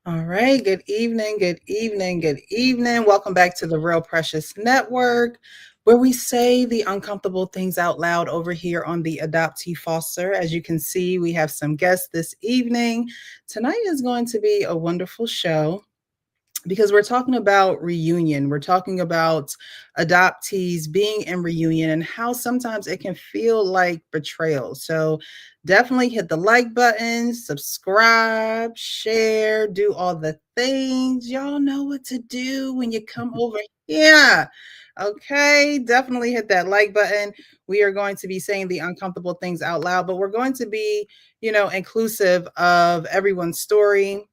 All right. Good evening. Good evening. Good evening. Welcome back to the Real Precious Network, where we say the uncomfortable things out loud over here on the Adoptee Foster. As you can see, we have some guests this evening. Tonight is going to be a wonderful show because we're talking about reunion. We're talking about adoptees being in reunion and how sometimes it can feel like betrayal. So definitely hit the like button, subscribe, share, do all the things. Y'all know what to do when you come over here. Okay, definitely hit that like button. We are going to be saying the uncomfortable things out loud, but we're going to be, inclusive of everyone's story.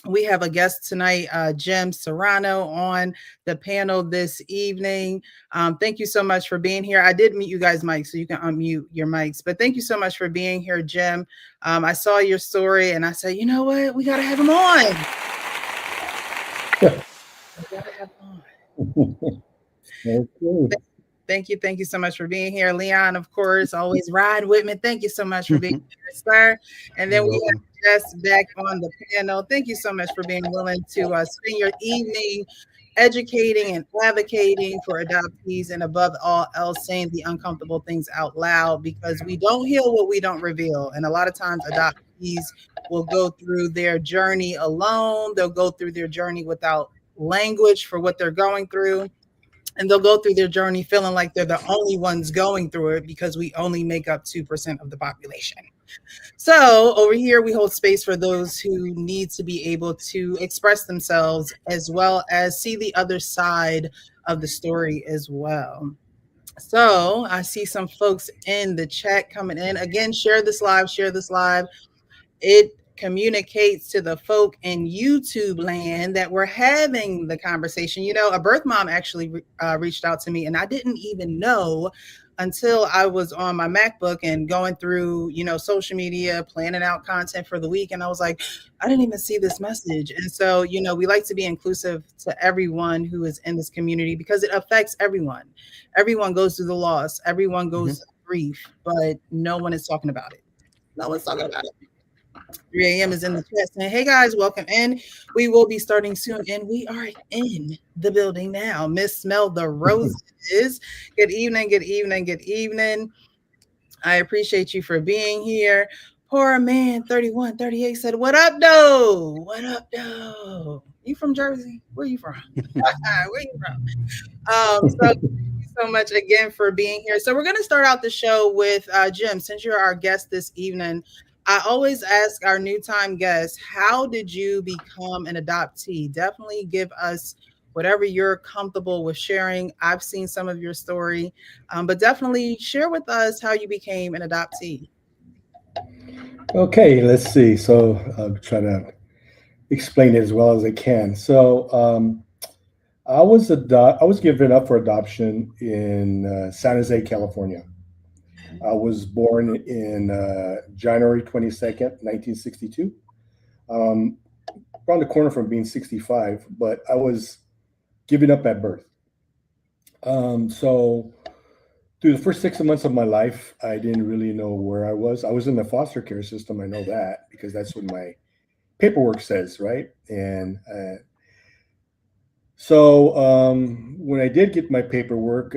We have a guest tonight, Jim Serrano, on the panel this evening. Thank you so much for being here. I did mute you guys' mics, so you can unmute your mics. But thank you so much for being here, Jim. I saw your story, and I said, you know what? We got to have him on. We got to have him on. Okay. Thank you. Thank you so much for being here. Leon, of course, always ride with me. Thank you so much for being here, sir. And then You're we welcome. have Jess back on the panel. Thank you so much for being willing to spend your evening educating and advocating for adoptees, and above all else, saying the uncomfortable things out loud, because we don't heal what we don't reveal. And a lot of times, adoptees will go through their journey alone, they'll go through their journey without language for what they're going through, and they'll go through their journey feeling like they're the only ones going through it because we only make up 2% of the population. So over here, we hold space for those who need to be able to express themselves as well as see the other side of the story as well. So I see some folks in the chat coming in. Again, share this live, share this live. It communicates to the folk in YouTube land that we're having the conversation. A birth mom actually reached out to me, and I didn't even know until I was on my MacBook and going through, social media, planning out content for the week. And I was like, I didn't even see this message. And so, we like to be inclusive to everyone who is in this community because it affects everyone. Everyone goes through the loss, everyone goes through grief, but no one is talking about it. No one's talking about it. 3 a.m. is in the chat saying, hey guys, welcome in. We will be starting soon. And we are in the building now. Miss Smell the Roses. Good evening, good evening, good evening. I appreciate you for being here. Poor man 3138 said, what up, though? What up, though? You from Jersey? Where you from? Where you from? So thank you so much again for being here. So we're going to start out the show with Jim. Since you're our guest this evening, I always ask our new time guests, how did you become an adoptee? Definitely give us whatever you're comfortable with sharing. I've seen some of your story, but definitely share with us how you became an adoptee. Okay, let's see. So I'll try to explain it as well as I can. So I was given up for adoption in San Jose, California. I was born in January 22nd, 1962. Um, Around the corner from being 65, but I was given up at birth. So through the first 6 months of my life, I didn't really know where I was. I was in the foster care system. I know that because that's what my paperwork says, right? And when I did get my paperwork,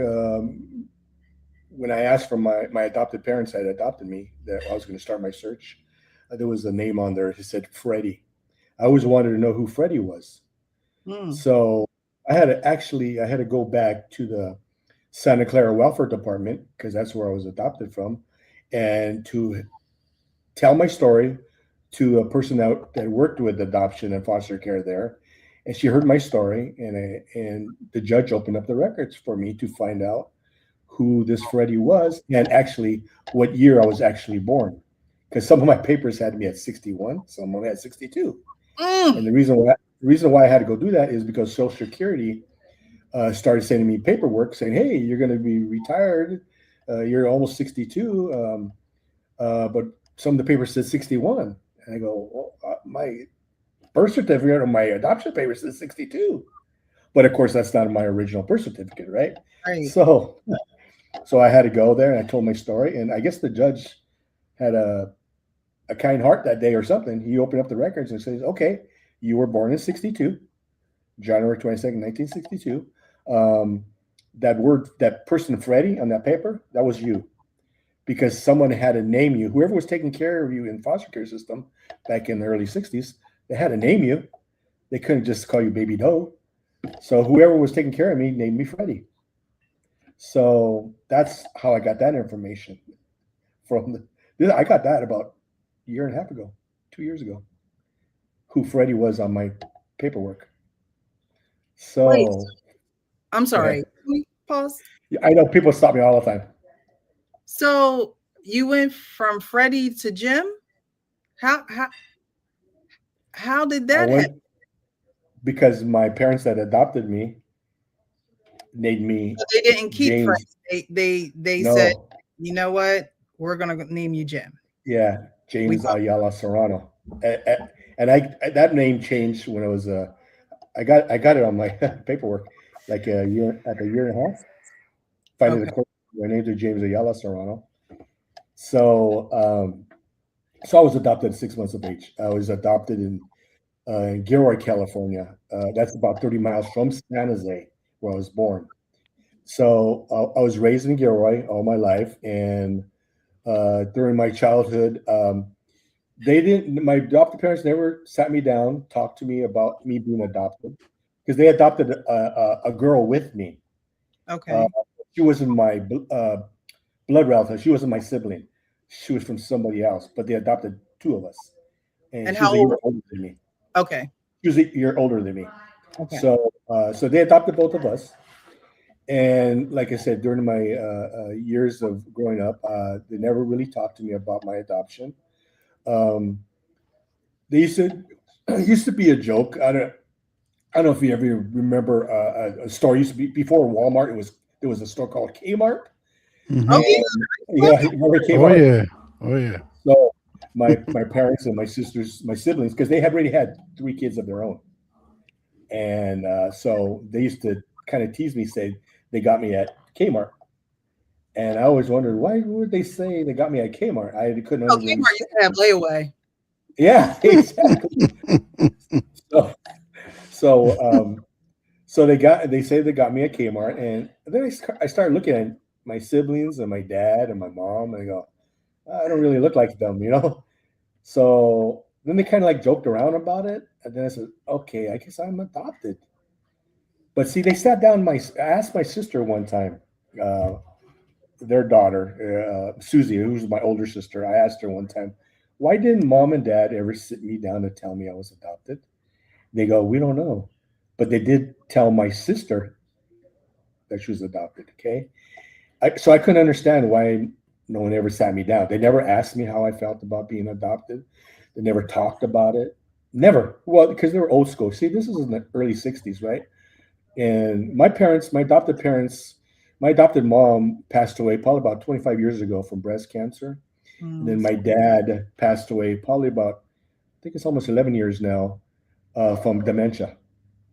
when I asked for my adopted parents that adopted me, that I was going to start my search, there was a name on there. It said Freddie. I always wanted to know who Freddie was. Mm. So I had to go back to the Santa Clara Welfare Department because that's where I was adopted from, and to tell my story to a person that worked with adoption and foster care there, and she heard my story, and the judge opened up the records for me to find out who this Freddie was and actually what year I was actually born, because some of my papers had me at 61, some of them had 62, Mm. and the reason why I had to go do that is because Social Security started sending me paperwork saying, "Hey, you're going to be retired. You're almost 62, but some of the papers said 61." And I go, "Well, my birth certificate or my adoption paper says 62." But of course, that's not my original birth certificate, right? Right. So, so I had to go there and I told my story. And I guess the judge had a kind heart that day or something. He opened up the records and says, "Okay, you were born in 62, January 22nd, 1962. Um, that person, Freddie, on that paper, that was you, because someone had to name you. Whoever was taking care of you in foster care system back in the early 60s, they had to name you. They couldn't just call you Baby Doe. So whoever was taking care of me named me Freddie. So that's how I got that information from I got that about a year and a half ago, 2 years ago, who Freddie was on my paperwork. Wait, So I'm go sorry. ahead. Can we pause? I know people stop me all the time. So you went from Freddie to Jim? How how how did I that happen? went because my parents that adopted me named me They didn't keep Freddie. James. They said, No, you know what? We're gonna name you Jim. yeah, We James love Ayala Serrano. And that name changed when I was I got it on my paperwork like a year at a year and a half. you. Finding the Okay. court, my name's James Ayala Serrano. So so I was adopted at 6 months of age. I was adopted in Gilroy, California. That's about 30 miles from San Jose, where I was born. So I was raised in Gilroy all my life, and during my childhood, they didn't. My adopted parents never sat me down, talked to me about me being adopted, because they adopted a girl with me. Uh, Okay. she wasn't my blood relative. She wasn't my sibling. She was from somebody else, but they adopted two of us, and And she was how a old? year older than me. Okay. She was a year older than me. Okay. So they adopted both of us. And like I said, during my years of growing up, they never really talked to me about my adoption. Um, they used to it used to be a joke. I don't know if you ever remember a store used to be before Walmart. There was a store called Kmart, Oh Hmm. yeah, and I love yeah, remember Oh Kmart? yeah. Oh yeah. So my parents and my sisters, my siblings, because they had already had three kids of their own, and so they used to kind of tease me, say they got me at Kmart. And I always wondered, why would they say they got me at Kmart? I couldn't Oh, really Kmart say. used to have layaway. Yeah, exactly. So so so they say they got me at Kmart, and then I started looking at my siblings and my dad and my mom, and I go, I don't really look like them, you know. So then they kind of like joked around about it, and then I said, okay, I guess I'm adopted. But see, they sat down. I asked my sister one time, uh, their daughter, Susie, who's my older sister. I asked her one time, why didn't mom and dad ever sit me down and tell me I was adopted? They go, we don't know. But they did tell my sister that she was adopted. Okay. So I couldn't understand why no one ever sat me down. They never asked me how I felt about being adopted. They never talked about it. Never. Well, because they were old school. See, this is in the early 60s, right? And my parents, my adopted mom passed away probably about 25 years ago from breast cancer. And then Mm, my dad passed away probably about, I think it's almost 11 years now, from dementia.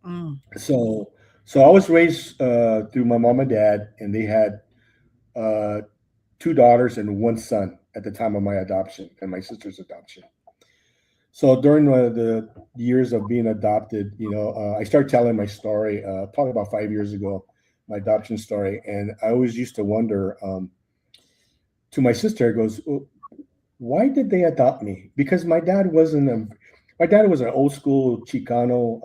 mm. So, so I was raised through my mom and dad, and they had uh, two daughters and one son at the time of my adoption and my sister's adoption. So during the years of being adopted, I started telling my story probably about 5 years ago, my adoption story, and I always used to wonder to my sister, it goes, "Well, why did they adopt me? Because my dad was an old school Chicano,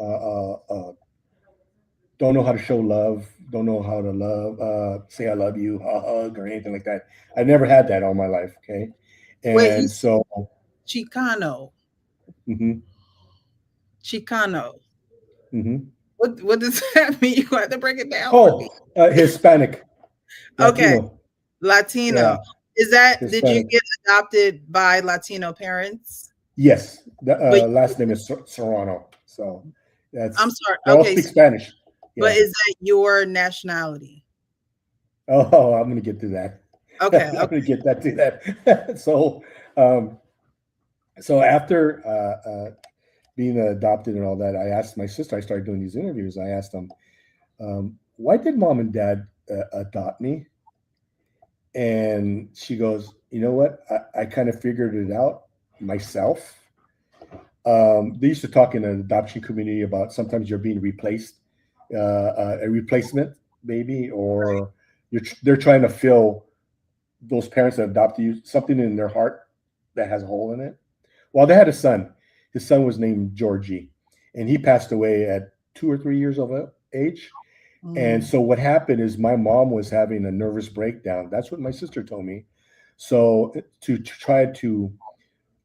don't know how to show love, don't know how to love, say I love you, hug or anything like that. I never had that all my life. Okay, Wait, you and so Chicano, mhm, Chicano. mhm. What does that mean? You have to break it down for me. Oh, Hispanic, Okay, Latino. Latino. Yeah, Did you Hispanic. get adopted by Latino parents? Yes, the But last name is Serrano. So I'm that's sorry. they all Okay, speak Spanish. but Yeah. is that your nationality? Oh, I'm gonna get to that. Okay, I'm okay. gonna get that to that. Um, so after being adopted and all that, I asked my sister. I started doing these interviews. I asked them, "Why did mom and dad adopt me?" And she goes, "You know what? I kind of figured it out myself. They used to talk in the adoption community about sometimes you're being replaced, a replacement baby, or they're trying to fill those parents that adopted you something in their heart that has a hole in it. Well, they had a son. His son was named Georgie, and he passed away at 2 or 3 years of age. And Mm. so what happened is my mom was having a nervous breakdown. That's what my sister told me. So to try to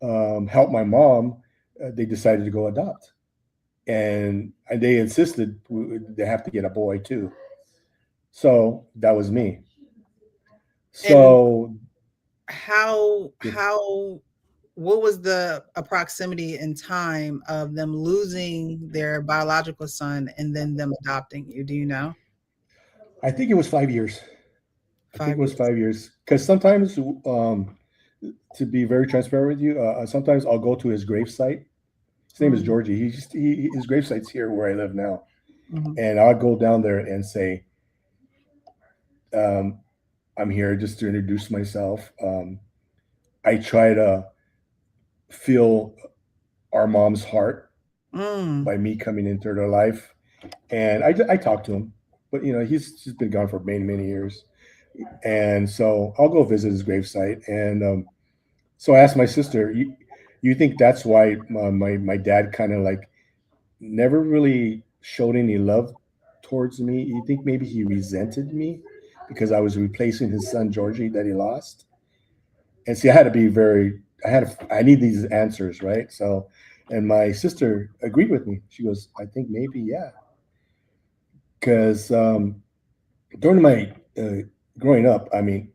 help my mom, they decided to go adopt, and they insisted they have to get a boy too. So that was me. And So how what was the proximity in time of them losing their biological son and then them adopting you? Do you know? I think it was 5 years. I think it Five was years. 5 years because sometimes, to be very transparent with you, sometimes I'll go to his gravesite. His name is Mm, Georgie. His gravesite's here where I live now, mhm. and I'll go down there and say, um, "I'm here just to introduce myself." I try to feel our mom's heart Mm, by me coming into their life, and I talk to him, but he's been gone for many years, and so I'll go visit his gravesite, and so I asked my sister, "You think that's why my dad kind of like never really showed any love towards me? You think maybe he resented me because I was replacing his son Georgie that he lost?" And see, I had to be very, I need these answers, right? So, and my sister agreed with me. She goes, "I think maybe, yeah," because during my growing up, I mean,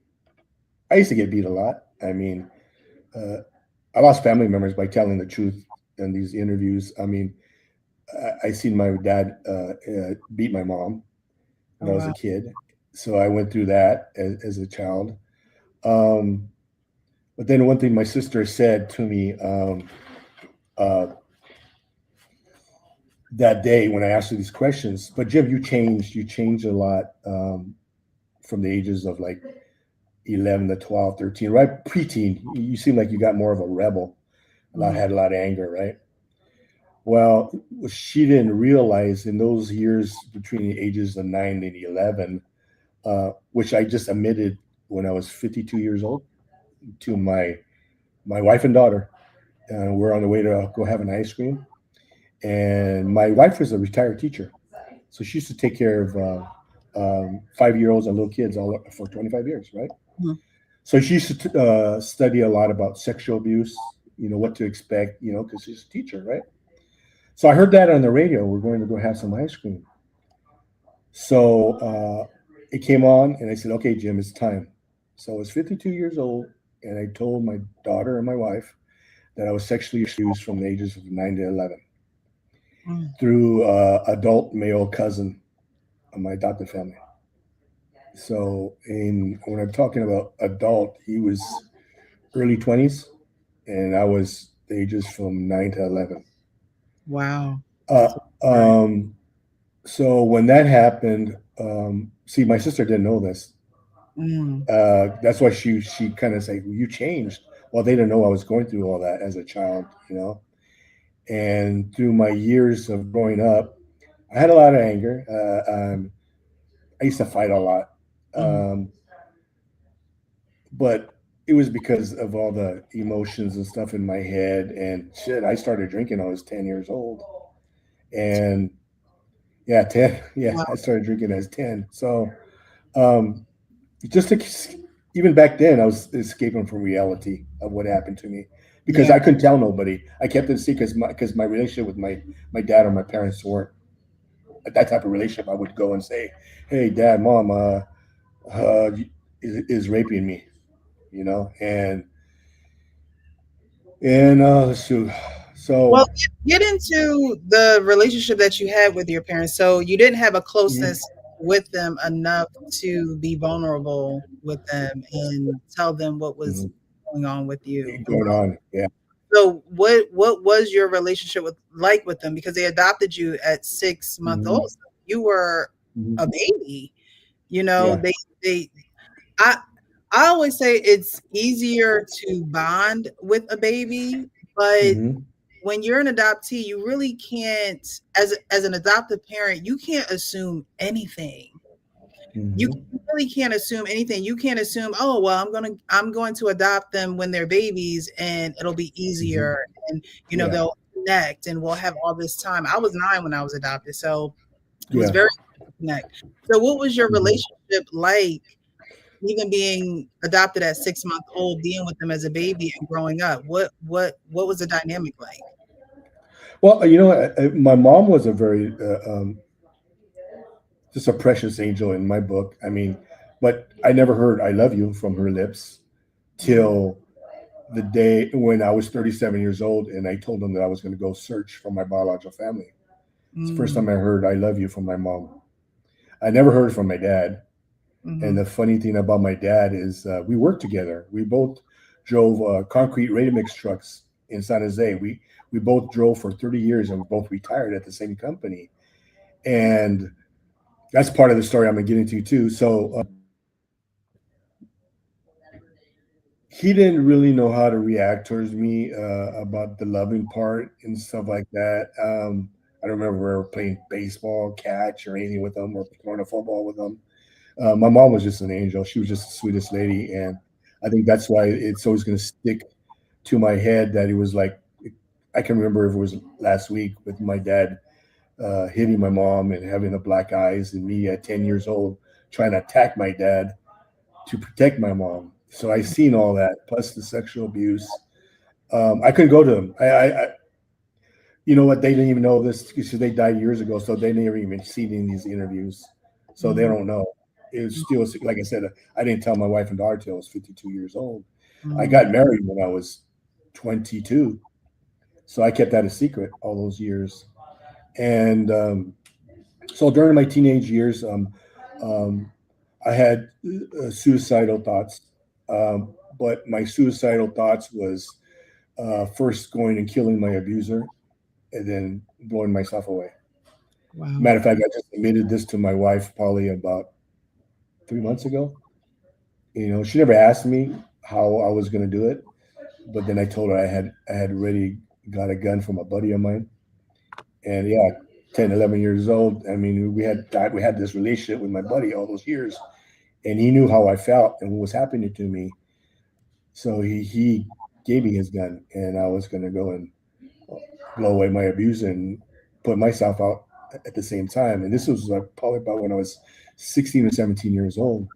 I used to get beat a lot. I mean, uh, I lost family members by telling the truth in these interviews. I mean, I seen my dad beat my mom oh when I was a wow. kid, so I went through that as a child. Um, but then one thing my sister said to me, uh, that day when I asked her these questions. But Jim, you changed. You changed a lot, from the ages of like 11 to 12, 13, right? Preteen. You seem like you got more of a rebel. Mhm. Had a lot of anger, right? Well, what she didn't realize in those years between the ages of 9 and 11, which I just admitted when I was 52 years old to my wife and daughter. We're on the way to go have an ice cream, and my wife was a retired teacher, so she used to take care of 5-year-olds and little kids all for 25 years, right? Mhm. So she used to study a lot about sexual abuse, what to expect, because she's a teacher, right? So I heard that on the radio. We're going to go have some ice cream. So it came on, and I said, "Okay, Jim, it's time." So I was 52 years old, and I told my daughter and my wife that I was sexually abused from the ages of 9 to 11 Mm. through adult male cousin of my adopted family. So when I'm talking about adult, he was early 20s, and I was the ages from 9 to 11. Wow. Uh, So, right. um, so when that happened, see, my sister didn't know this. Mm, That's why she kind of said, well, "You changed." Well, they didn't know I was going through all that as a child. And through my years of growing up, I had a lot of anger. I used to fight a lot, mhm. um, but it was because of all the emotions and stuff in my head. And shit, I started drinking. I was 10 years old, and yeah, 10. Yeah, Wow. I started drinking as 10. So um, just to, even back then, I was escaping from reality of what happened to me because Yeah. I couldn't tell nobody. I kept it secret because my relationship with my dad or my parents weren't that type of relationship. I would go and say, "Hey, Dad, Mom, uh, is raping me," and Well, so get into the relationship that you had with your parents. So you didn't have a mhm, closeness with them enough to be vulnerable with them and tell them what was mhm, going on with you. going on, yeah. So what was your relationship with them? Because they adopted you at 6 months old. Hmm. So you were Hmm. a baby. You know, Yeah. they I I always say it's easier to bond with a baby, but Hmm. when you're an adoptee, you really can't, as an adoptive parent, you can't assume anything. You Hmm. really can't assume anything. You can't assume, oh well, I'm going to adopt them when they're babies and it'll be Hmm. easier, and Yeah. they'll connect and we'll have all this time. I was 9 when I was adopted, so it was Yeah. very hard to connect. So what was your Hmm. relationship like, even being adopted at 6 months old, being with them as a baby and growing up? What was the dynamic like? Well, my mom was a very just a precious angel in my book. I mean, but I never heard "I love you" from her lips Mhm. till the day when I was 37 years old, and I told them that I was going to go search for my biological family. It's the first Mm, time I heard "I love you" from my mom. I never heard it from my dad. And mhm, the funny thing about my dad is we worked together. We both drove concrete ready mix trucks in San Jose. We both drove for 30 years and we both retired at the same company. And that's part of the story I'm going to get into too. So he didn't really know how to react towards me about the loving part and stuff like that. I don't remember ever playing baseball, catch, or anything with him or throwing a football with him. My mom was just an angel. She was just the sweetest lady, and I think that's why it's always going to stick to my head that it was like I can remember if it was last week with my dad hitting my mom and having the black eyes, and me at 10 years old trying to attack my dad to protect my mom. So I seen all that plus the sexual abuse. I couldn't go to them. You know what? They didn't even know this because they died years ago, so they never even seen any of these interviews, so they mhm, don't know. It was still, like I said, I didn't tell my wife and daughter till I was 52 years old. I mhm. got married when I was 22, so I kept that a secret all those years. And so during my teenage years, um, I had suicidal thoughts, but my suicidal thoughts was first going and killing my abuser, and then blowing myself away. Wow. Matter of fact, I just admitted this to my wife probably about 3 months ago. She never asked me how I was going to do it, but then I told her I had already got a gun from a buddy of mine, and yeah, 10, 11 years old. I mean, we had this relationship with my buddy all those years, and he knew how I felt and what was happening to me. So he gave me his gun, and I was going to go and blow away my abuser and put myself out at the same time. And this was like probably about when I was 16 or 17 years old.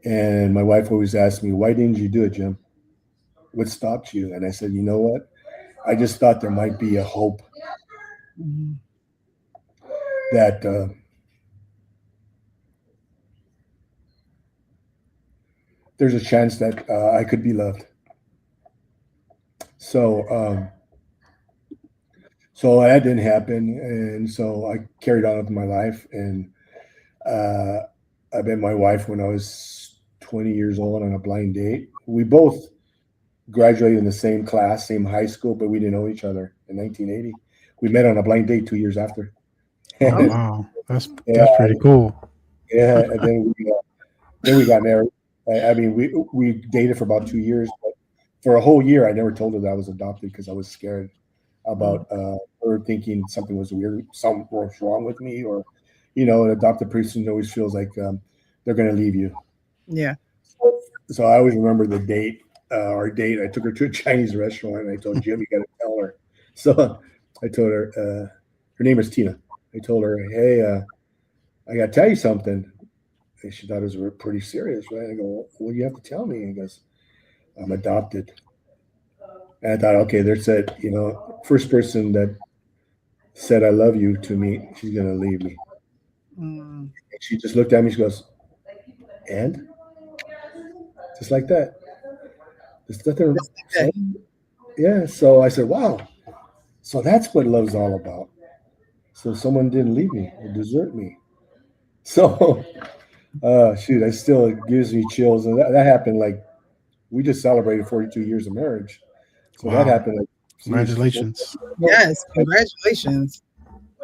And my wife always asked me, "Why didn't you do it, Jim? What stopped you?" And I said, "You know what? I just thought there might be a hope Mhm. that there's a chance that I could be loved." So, so that didn't happen, and so I carried on with my life. And uh, I met my wife when I was 20 years old on a blind date. We both graduated in the same class, same high school, but we didn't know each other in 1980. We met on a blind date 2 years after. Oh Oh, And wow, yeah, that's pretty cool. yeah, and then we got married. I mean, we dated for about 2 years, but for a whole year, I never told her that I was adopted because I was scared mm, about her thinking something was weird, something was wrong with me, or an adopted person always feels like they're going to leave you. yeah. So I always remember the date, our date. I took her to a Chinese restaurant, and I told Jim, "You got to tell her." So I told her, her name is Tina. I told her, "Hey, I got to tell you something." And she thought it was pretty serious, right? I go, "What do you have to tell me?" And he goes, "I'm adopted." And I thought, okay, there's that, first person that said "I love you" to me, she's gonna leave me. Mm. And she just looked at me. She goes, "And just like that, there's nothing." Just like So that. yeah, so I said, "Wow." So that's what love's all about. So someone didn't leave me or desert me. So, shoot, I still it gives me chills. And that happened like we just celebrated 42 years of marriage. So that Wow, happened like, geez, congratulations. no, Yes, congratulations.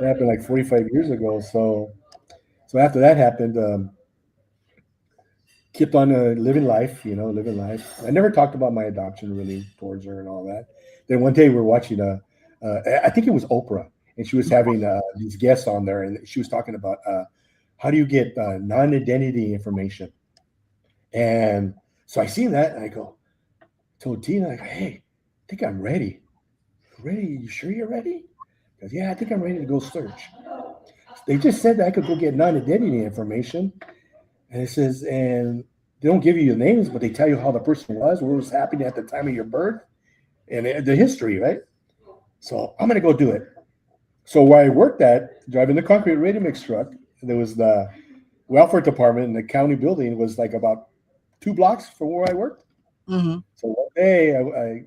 that happened like 45 years ago. So after that happened, kept on living life, living life. I never talked about my adoption really towards her and all that. Then one day we were watching I think it was Oprah, and she was having these guests on there, and she was talking about how do you get non-identity information. And so I seen that, and I told Tina, like, hey, I think I'm ready. Ready? You sure you're ready? Because yeah, I think I'm ready to go search. They just said that I could go get non-identity information, and it says, and they don't give you the names, but they tell you how the person was, what was happening at the time of your birth, and the history, right? So I'm gonna go do it. So where I worked at, driving the concrete ready mix truck, there was the welfare department in the county building was like about 2 blocks from where I worked. Mm-hmm. So one day, I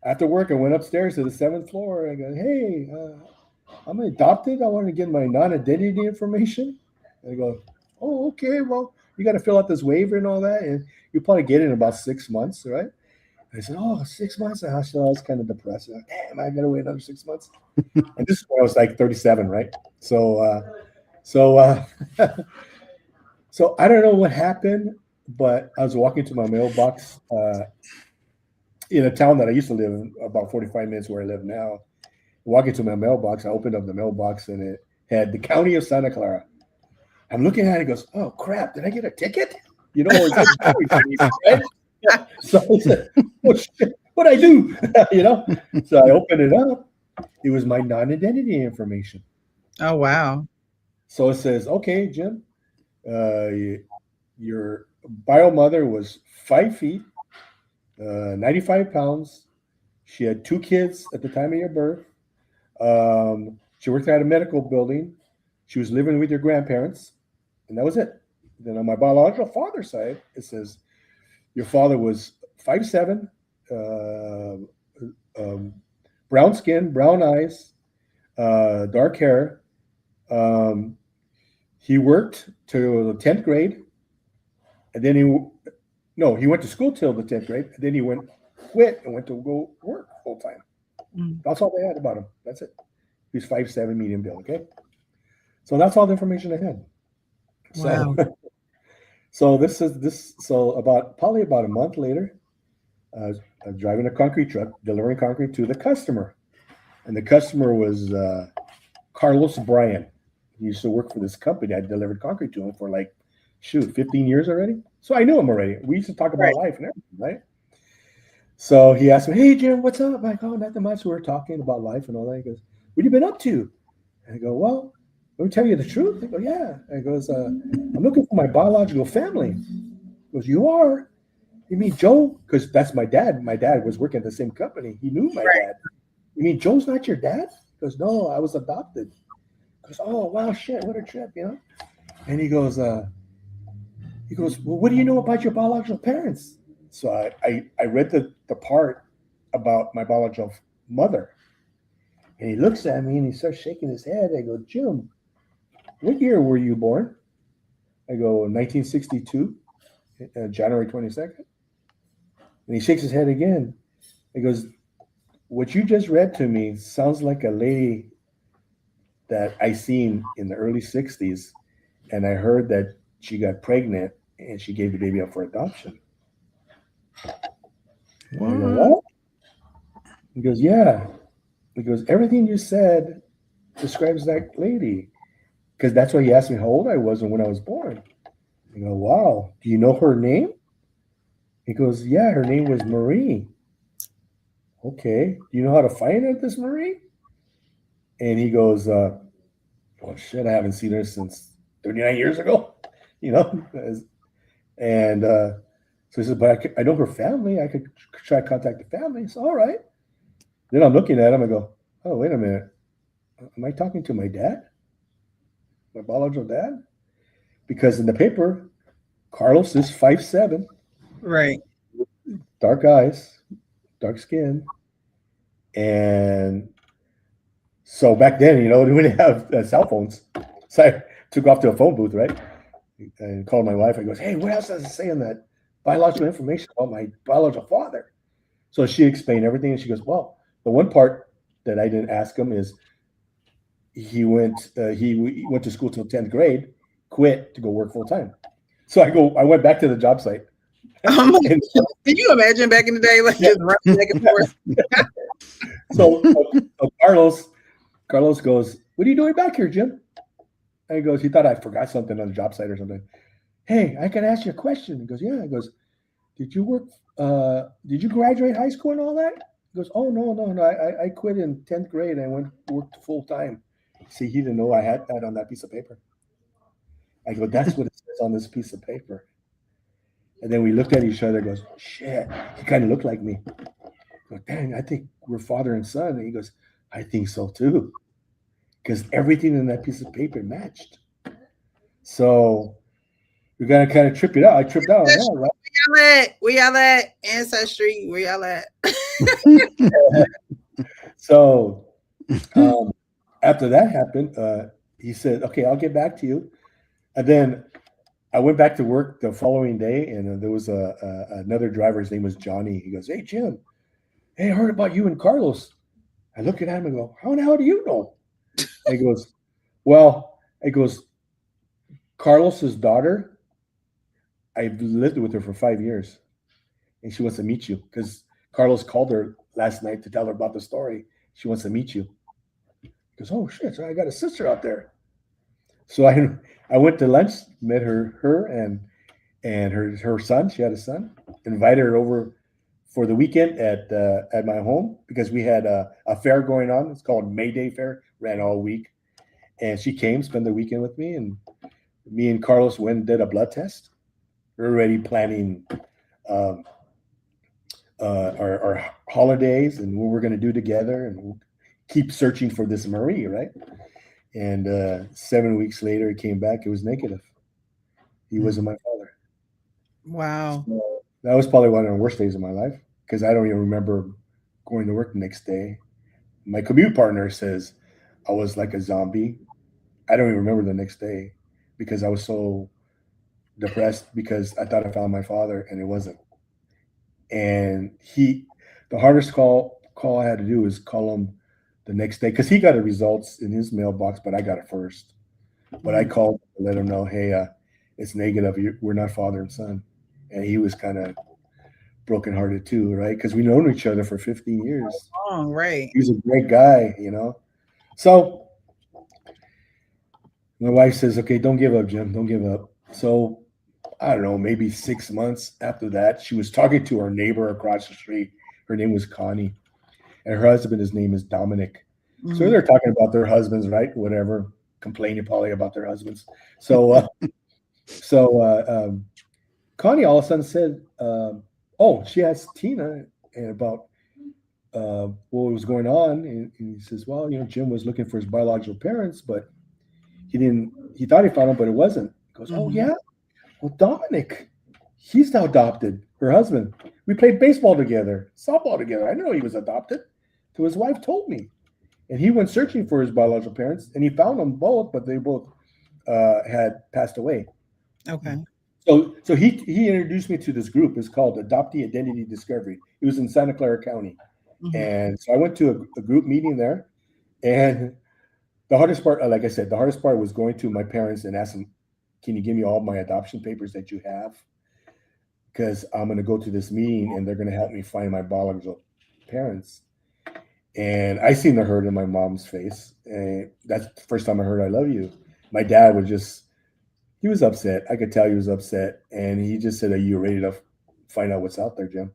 after work, I went upstairs to the 7th floor. I go, hey, I'm adopted. I want to get my non-identity information. And I go, oh, okay. Well, you got to fill out this waiver and all that, and you probably get it in about 6 months, right? I said, oh, 6 months? So I was kind of depressed. Like, damn, I got to wait another 6 months. And this is when I was like 37, right? So so I don't know what happened, but I was walking to my mailbox in a town that I used to live in, about 45 minutes where I live now. Walking to my mailbox, I opened up the mailbox, and it had the county of Santa Clara. I'm looking at it, it goes, oh, crap, did I get a ticket? You know, right? So I said, oh, shit, what'd I do? You know? So I opened it up. It was my non-identity information. Oh, wow. So it says, okay, Jim, your bio mother was 5 feet, 95 pounds. She had 2 kids at the time of your birth. She worked at a medical building. She was living with your grandparents, and that was it. Then on my biological father's side, it says your father was 5'7", brown skin, brown eyes, dark hair. He worked till the 10th grade, and then he went to school till the 10th grade, and then he quit and went to go work full time. That's all they had about him. That's it. He's 5'7", medium build. Okay, so that's all the information I had. Wow. So probably about a month later, I'm driving a concrete truck, delivering concrete to the customer, and the customer was Carlos Bryan. He used to work for this company. I delivered concrete to him for 15 years already. So I knew him already. We used to talk about life and everything, right? So he asked me, hey, Jim, what's up? I'm like, oh, nothing much. We were talking about life and all that. He goes, what have you been up to? And I go, well, let me tell you the truth. I go, yeah. And he goes, I'm looking for my biological family. He goes, you are? You mean Joe? Because that's my dad. My dad was working at the same company. He knew my dad. You mean Joe's not your dad? He goes, no, I was adopted. He goes, oh, wow, shit, what a trip, you know? And he goes, well, what do you know about your biological parents? So I read the part about my biological mother. And he looks at me and he starts shaking his head. I go, Jim, what year were you born? I go, 1962, January 22nd. And he shakes his head again. He goes, what you just read to me sounds like a lady that I seen in the early 60s. And I heard that she got pregnant and she gave the baby up for adoption. What? I go, what? He goes, yeah. He goes, everything you said describes that lady. Because that's why he asked me how old I was and when I was born. I go, wow. Do you know her name? He goes, yeah, her name was Marie. Okay. Do you know how to find this Marie? And he goes, oh, shit, I haven't seen her since 39 years ago. You know? And so he said, but I know her family. I could try to contact the family. So, all right. Then I'm looking at him. I go, oh, wait a minute. Am I talking to my dad? My biological dad? Because in the paper, Carlos is 5'7". Right. Dark eyes, dark skin. And so back then, you know, we didn't have cell phones. So I took off to a phone booth, right? And called my wife. I goes, hey, what else does it say in that biological information about my biological father? So she explained everything. And she goes, well, the one part that I didn't ask him is he went to school till 10th grade, quit to go work full time. So I went back to the job site. Can you imagine back in the day, just running back and forth? So Carlos goes, "What are you doing back here, Jim?" And he goes, "He thought I forgot something on the job site or something." "Hey, I can ask you a question." He goes, "Yeah." He goes, "Did you work? Did you graduate high school and all that?" He goes, "Oh no, no, no. I quit in 10th grade and went worked full time." See, he didn't know I had that on that piece of paper. I go, "That's what it says on this piece of paper." And then we looked at each other. Goes, "Shit." He kind of looked like me. I go, "Dang, I think we're father and son." And he goes, "I think so too," because everything in that piece of paper matched. So we're gonna kind of trip it out. I tripped out. Yeah, right. We all at Ancestry. We all at. So um, after that happened, he said, "Okay, I'll get back to you." And then I went back to work the following day, and there was another driver. His name was Johnny. He goes, "Hey Jim, hey, I heard about you and Carlos." I look at him and go, "How the hell do you know?" And he goes, "Well," he goes, "Carlos's daughter. I've lived with her for 5 years, and she wants to meet you because Carlos called her last night to tell her about the story. She wants to meet you." He goes, "Oh shit! So I got a sister out there." So I went to lunch, met her and her son. She had a son. Invited her over for the weekend at my home because we had a fair going on. It's called May Day Fair. Ran all week, and she came, spent the weekend with me, and me and Carlos went and did a blood test. We're already planning um, our holidays and what we're going to do together, and we'll keep searching for this Marie, right? And 7 weeks later, he came back. It was negative. He wasn't my father. Wow. So that was probably one of the worst days of my life because I don't even remember going to work the next day. My commute partner says I was like a zombie. I don't even remember the next day because I was so depressed because I thought I found my father and it wasn't. And the hardest call I had to do is call him the next day because he got the results in his mailbox, but I got it first. But I called to let him know, "Hey, it's negative. We're not father and son." And he was kind of brokenhearted too, right? Because we known each other for 15 years. Oh, right. He was a great guy. So my wife says, "Okay, don't give up, Jim. Don't give up." So I don't know, maybe 6 months after that, she was talking to her neighbor across the street. Her name was Connie, and her husband, his name is Dominic. So they're talking about their husbands, right? Whatever, complaining probably about their husbands. So Connie all of a sudden said, "Oh," she asked Tina and about what was going on, and he says, "Well, Jim was looking for his biological parents, but he didn't. He thought he found them, but it wasn't." He goes, "Oh yeah, well Dominic, he's now adopted. Her husband. We played baseball together, softball together. I didn't know he was adopted. So his wife told me, and he went searching for his biological parents, and he found them both, but they both had passed away." Okay. So he introduced me to this group. It's called Adoptee Identity Discovery. It was in Santa Clara County, and so I went to a group meeting there. And the hardest part, like I said, the hardest part was going to my parents and asking, "Can you give me all my adoption papers that you have? Because I'm going to go to this meeting and they're going to help me find my biological parents." And I seen the hurt in my mom's face, and that's the first time I heard "I love you." My dad was just he was upset. I could tell he was upset, and he just said, "Are you ready to find out what's out there, Jim?"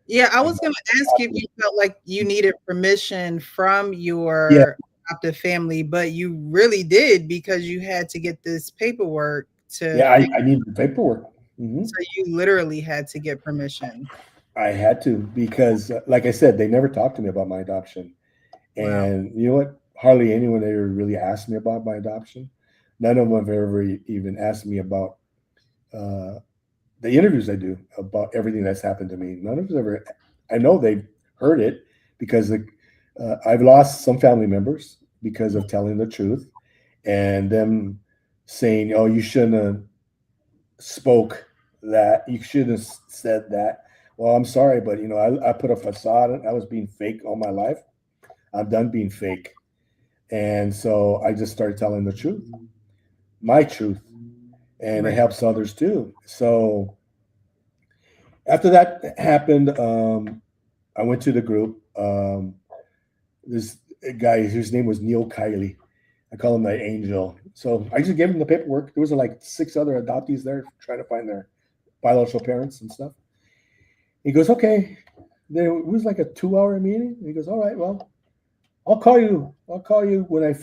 Yeah, I And was going to ask you if you felt like you needed permission from yeah, your adoptive family, but you really did because you had to get this paperwork to yeah, fix. I needed the paperwork. Hmm. So you literally had to get permission. I had to because, like I said, they never talked to me about my adoption. Wow. And you know what? Hardly anyone ever really asked me about my adoption. None of them have ever even asked me about uh, the interviews I do about everything that's happened to me. None of them ever. I know they've heard it because I've lost some family members because of telling the truth, and them saying, "Oh, you shouldn't have spoke that. You shouldn't have said that." Well, I'm sorry, but I put a facade. I was being fake all my life. I'm done being fake. And so I just started telling the truth, my truth, and it Right. helps others too. So after that happened, I went to the group this guy whose name was Neil Kiley. I call him my angel. So I just gave him the paperwork. There was like 6 other adoptees there trying to find their biological parents and stuff. He goes, okay. There was like a 2-hour meeting. He goes, all right, well, I'll call you when I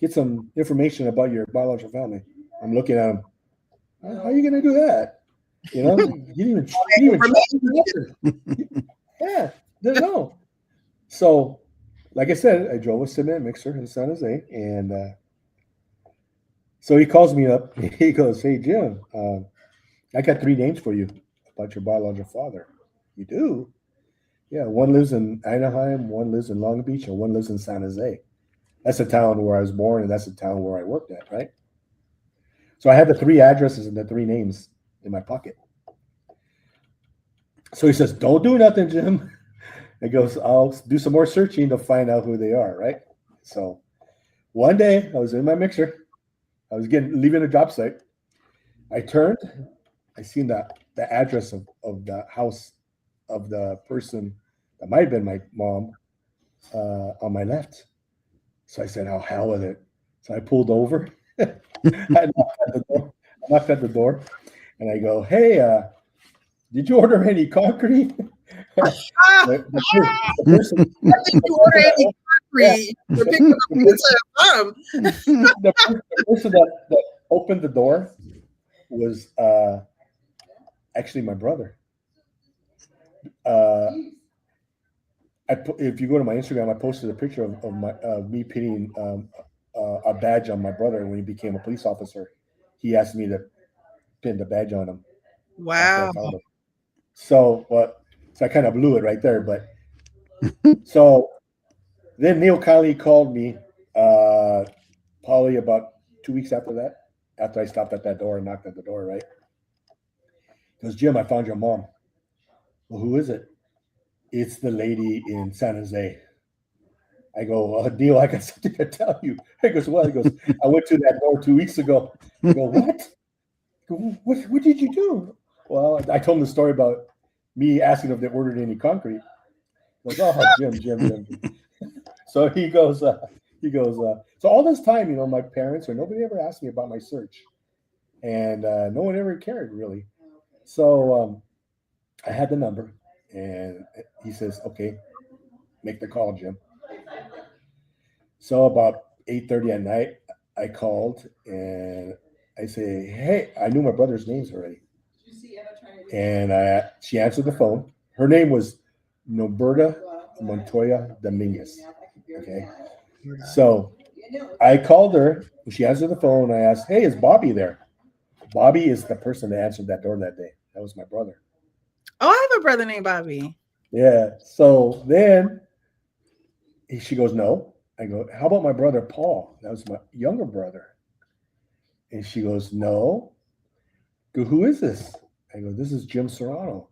get some information about your biological family. I'm looking at him. How are you going to do that? You know, you didn't even yeah, no. So, like I said, I drove a cement mixer in San Jose, and so he calls me up. He goes, hey, Jim, I got 3 names for you about your biological father. You do? Yeah, one lives in Anaheim, one lives in Long Beach, and one lives in San Jose. That's the town where I was born, and that's the town where I worked at, right? So I had the 3 addresses and the 3 names in my pocket. So he says, don't do nothing, Jim. He goes, I'll do some more searching to find out who they are, right? So one day I was in my mixer. I was leaving a job site. I turned. I seen the address of the house of the person that might have been my mom on my left. So I said, "Oh, hell with it." So I pulled over. I knocked at the door, and I go, "Hey, did you order any concrete?" The person, I think you order any concrete. You're picking up pizza the person that opened the door was actually my brother. If you go to my Instagram, I posted a picture of me pinning a badge on my brother when he became a police officer. He asked me to pin the badge on him. Wow. So I kind of blew it right there. But so then Neil Kiley called me probably about 2 weeks after that, after I stopped at that door and knocked at the door, right? He goes, Jim, I found your mom. Well, who is it? It's the lady in San Jose. I go, Neil, I got something to tell you. He goes, what? He goes, I went to that door 2 weeks ago. I go, what? What did you do? Well, I told him the story about me asking if they ordered any concrete. He goes, oh, Jim. So he goes, so all this time, my parents or nobody ever asked me about my search. And no one ever cared, really. So I had the number, and he says, okay, make the call, Jim. So about 8:30 at night, I called, and I say, hey, I knew my brother's names already. And she answered the phone. Her name was Noberta Montoya Dominguez. Okay. So I called her. She answered the phone. I asked, hey, is Bobby there? Bobby is the person that answered that door that day. That was my brother. Oh, I have a brother named Bobby. Yeah. So then she goes, no. I go, how about my brother Paul? That was my younger brother. And she goes, no. I go, who is this? I go, this is Jim Serrano.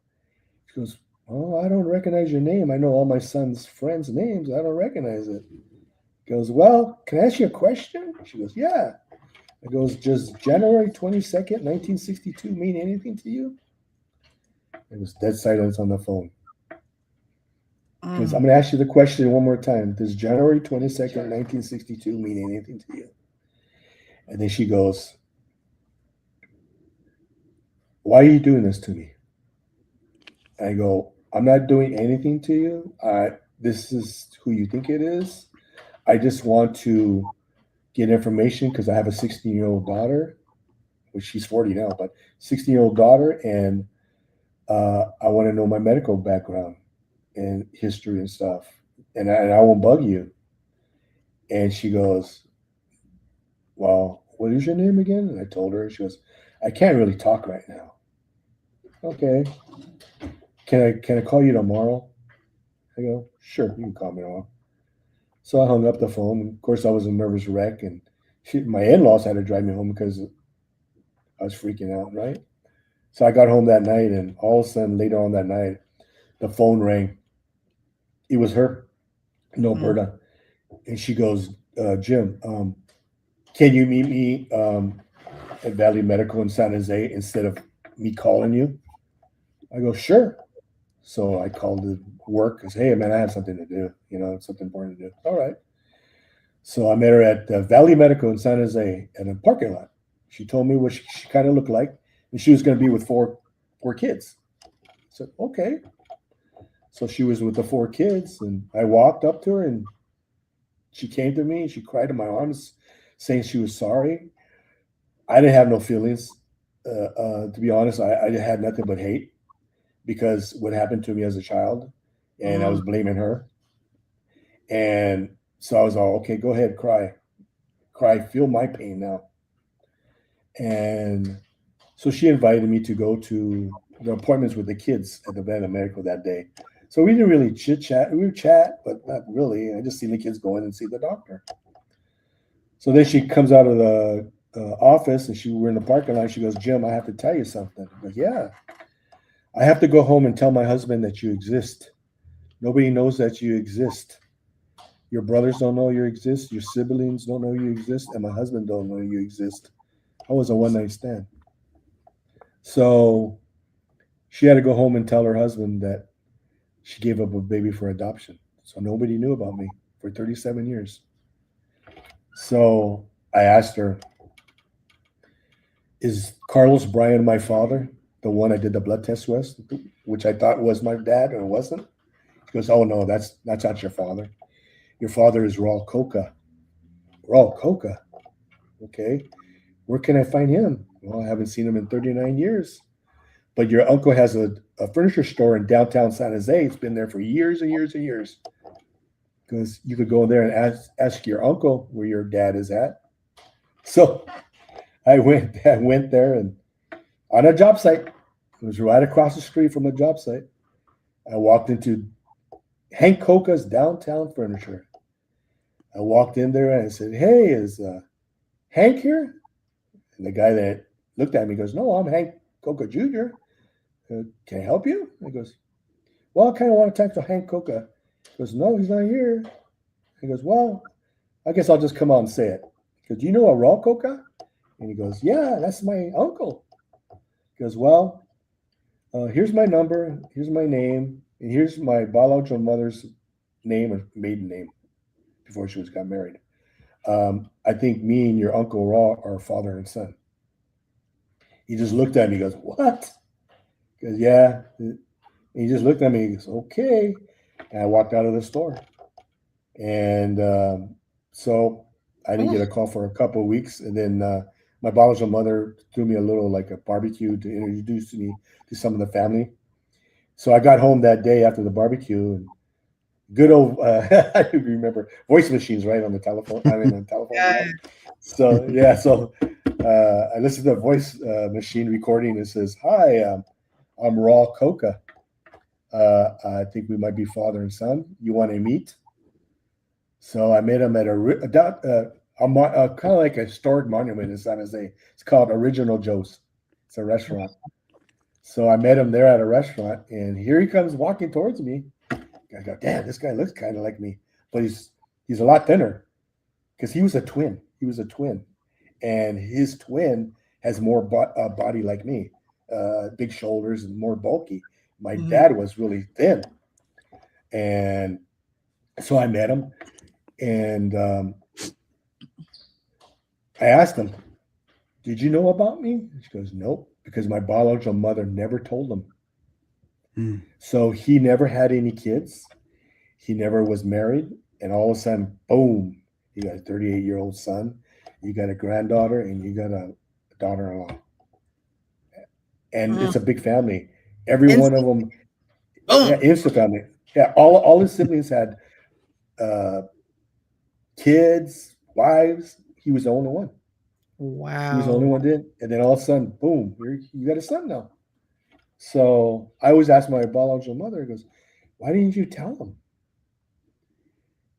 She goes, oh, I don't recognize your name. I know all my son's friends' names. I don't recognize it. He goes, well, can I ask you a question? She goes, yeah. I goes, does January 22nd, 1962 mean anything to you? It was dead silence on the phone. Because I'm going to ask you the question one more time. Does January 22nd, 1962 mean anything to you? And then she goes, why are you doing this to me? I go, I'm not doing anything to you. This is who you think it is. I just want to get information because I have a 16-year-old daughter, which she's 40 now, but 16-year-old daughter, and I want to know my medical background and history and stuff, and I won't bug you. And she goes, well, what is your name again? And I told her. She goes, I can't really talk right now. Okay. Can I call you tomorrow? I go, sure, you can call me tomorrow. So I hung up the phone. And of course, I was a nervous wreck, and my in-laws had to drive me home because I was freaking out, right? So I got home that night, and all of a sudden, later on that night, the phone rang. It was her, Noberta. And she goes, Jim, can you meet me at Valley Medical in San Jose instead of me calling you? I go, sure. So I called the work and said, hey, man, I have something to do. Something important to do. All right. So I met her at Valley Medical in San Jose in a parking lot. She told me what she kind of looked like, and she was going to be with four kids. I said, okay. So she was with the four kids, and I walked up to her, and she came to me, and she cried in my arms, saying she was sorry. I didn't have no feelings. To be honest, I had nothing but hate because what happened to me as a child, and I Mm. was blaming her. And so I was all, okay, go ahead, cry, feel my pain now. And so she invited me to go to the appointments with the kids at the Valley Medical that day. So we didn't really chit chat. We would chat, but not really. I just seen the kids go in and see the doctor. So then she comes out of the office and we're in the parking lot. She goes, Jim, I have to tell you something. I go, yeah. I have to go home and tell my husband that you exist. Nobody knows that you exist. Your brothers don't know you exist. Your siblings don't know you exist. And my husband don't know you exist. I was a one-night stand. So she had to go home and tell her husband that she gave up a baby for adoption. So nobody knew about me for 37 years. So I asked her, is Carlos Bryan my father? The one I did the blood test with, which I thought was my dad, or it wasn't? She goes, oh no, that's not your father. Your father is Raul Coca. Raul Coca. Okay. Where can I find him? Well, I haven't seen him in 39 years. But your uncle has a furniture store in downtown San Jose. It's been there for years and years and years. Because you could go there and ask your uncle where your dad is at. So I went there and on a job site. It was right across the street from a job site. I walked into Hank Coca's downtown furniture. I walked in there and I said, hey, is Hank here? And the guy that looked at me goes, no, I'm Hank Coca Jr. Can I help you? He goes, well, I kind of want to talk to Hank Coca. He goes, no, he's not here. He goes, well, I guess I'll just come out and say it. He goes, do you know a Raw Coca? And he goes, yeah, that's my uncle. He goes, well, here's my number, here's my name, and here's my biological mother's name and maiden name before she got married. I think me and your Uncle Raw are father and son. He just looked at me, he goes, what? He goes, yeah. And he just looked at me, he goes, okay. And I walked out of the store. And so I didn't get a call for a couple of weeks. And then my biological mother threw me a little like a barbecue to introduce me to some of the family. So I got home that day after the barbecue, and good old I remember voice machines right on the telephone. I mean, on the telephone Yeah. line. So yeah, so I listened to a voice machine recording. It says, "Hi, I'm Raw Coca. I think we might be father and son. You want to meet?" So I met him at kind of like a historic monument in San Jose. It's called Original Joe's. It's a restaurant. So I met him there at a restaurant, and here he comes walking towards me. I go, damn, this guy looks kind of like me, but he's a lot thinner because he was a twin. He was a twin, and his twin has more body like me, big shoulders and more bulky. My dad was really thin, and so I met him, and I asked him, "Did you know about me?" She goes, "Nope," because my biological mother never told him. So he never had any kids. He never was married, and all of a sudden, boom! You got a 38-year-old son, you got a granddaughter, and you got a daughter-in-law, and it's a big family. Every one of them, yeah, Boom. it's a family. Yeah, all his siblings had uh, kids, wives. He was the only one. He was the only Wow. one did, and then all of a sudden, boom! You got a son now. So I always ask my biological mother, he goes, "Why didn't you tell him?"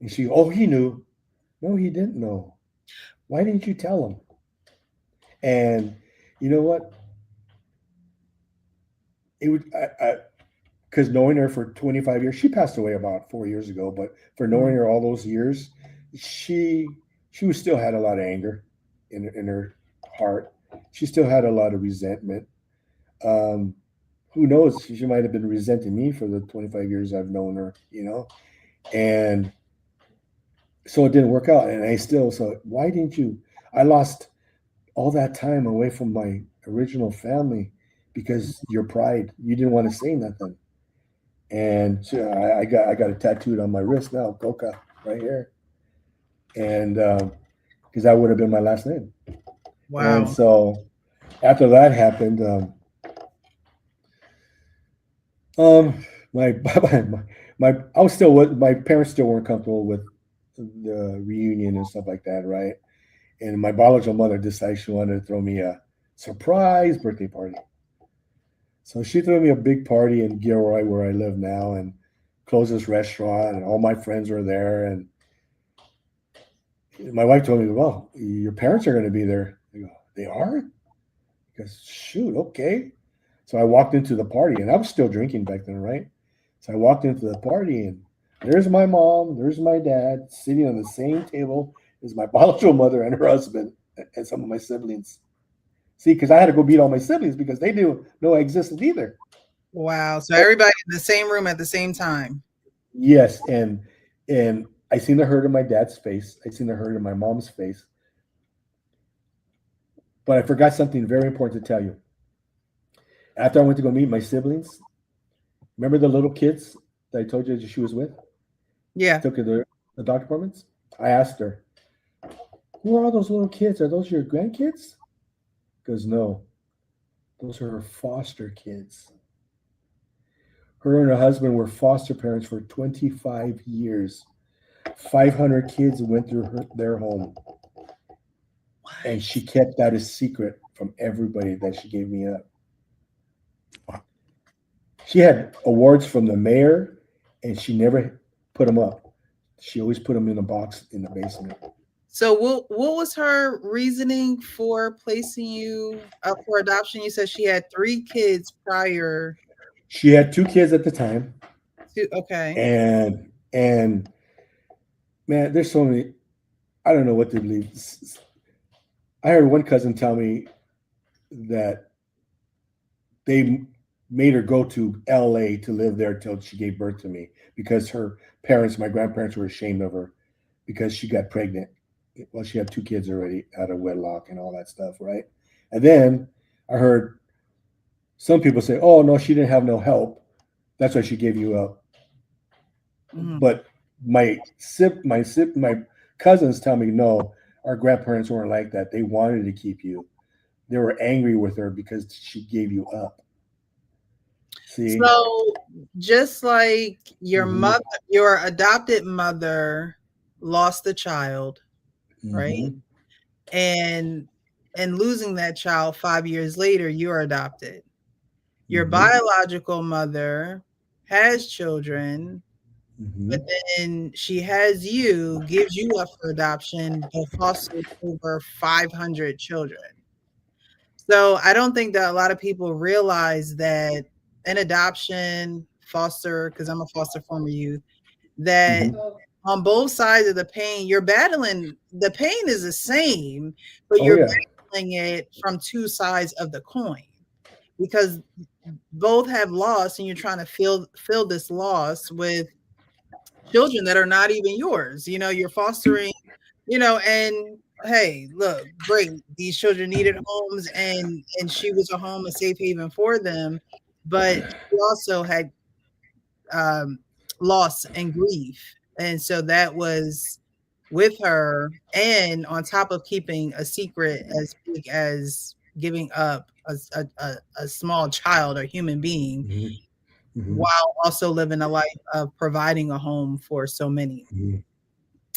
And she, "Oh, he knew." No, he didn't know. Why didn't you tell him? And you know what? It would because knowing her for 25 years, she passed away about 4 years ago. But for knowing her all those years, she was still had a lot of anger in her heart. She still had a lot of resentment. Um, who knows? She might have been resenting me for the 25 years I've known her, you know? And so it didn't work out. And I still, so why didn't you? I lost all that time away from my original family because your pride. You didn't want to say nothing. And so I got it tattooed on my wrist now, Coca, right here. And because that would have been my last name. And Wow. so after that happened, um, my, I was still with my parents still weren't comfortable with the reunion and stuff like that, right? And my biological mother decided she wanted to throw me a surprise birthday party. So she threw me a big party in Gilroy, where I live now, and closed this restaurant, and all my friends were there. And my wife told me, "Well, your parents are going to be there." I go, "They are?" Because shoot, okay. So I walked into the party, and I was still drinking back then, right? So I walked into the party, and there's my mom, there's my dad sitting on the same table as my biological mother and her husband and some of my siblings. See, because I had to go meet all my siblings because they didn't know I existed either. Wow. So everybody in the same room at the same time. Yes, and I seen the hurt in my dad's face. I seen the hurt in my mom's face. But I forgot something very important to tell you. After I went to go meet my siblings, remember the little kids that I told you that she was with? Yeah. Took her to the doctor appointments. I asked her, "Who are all those little kids? Are those your grandkids?" Goes, "No, those are her foster kids." Her and her husband were foster parents for 25 years. 500 kids went through their home, and she kept that a secret from everybody that she gave me up. She had awards from the mayor, and she never put them up. She always put them in a box in the basement. So what was her reasoning for placing you up for adoption? You said she had 3 kids prior She had 2 kids at the time, to, okay. and man, there's so many. I don't know what to believe. I heard one cousin tell me that they made her go to LA to live there till she gave birth to me because her parents, my grandparents, were ashamed of her because she got pregnant. Well, she had 2 kids already out of wedlock and all that stuff, right? And then I heard some people say, "Oh no, she didn't have no help. That's why she gave you up." Mhm. But my cousins tell me no, our grandparents weren't like that. They wanted to keep you. They were angry with her because she gave you up. See? So just like your Mm-hmm. mother, your adopted mother lost a child, right? Mm-hmm. And losing that child 5 years later, you're adopted. Your Mm-hmm. biological mother has children, but Mm-hmm. then she has you, gives you up for adoption, but fosters over 500 children. So I don't think that a lot of people realize that an adoption, foster, because I'm a foster former youth, that Mm-hmm. on both sides of the pain, you're battling, the pain is the same, but Oh you're yeah. battling it from 2 sides of the coin because both have loss and you're trying to fill this loss with children that are not even yours. You're fostering, and hey, look, great. These children needed homes and she was a home, a safe haven for them, but she also had um loss and grief. And so that was with her, and on top of keeping a secret as big as giving up a small child or human being, Mm-hmm. Mm-hmm. while also living a life of providing a home for so many. Mm-hmm.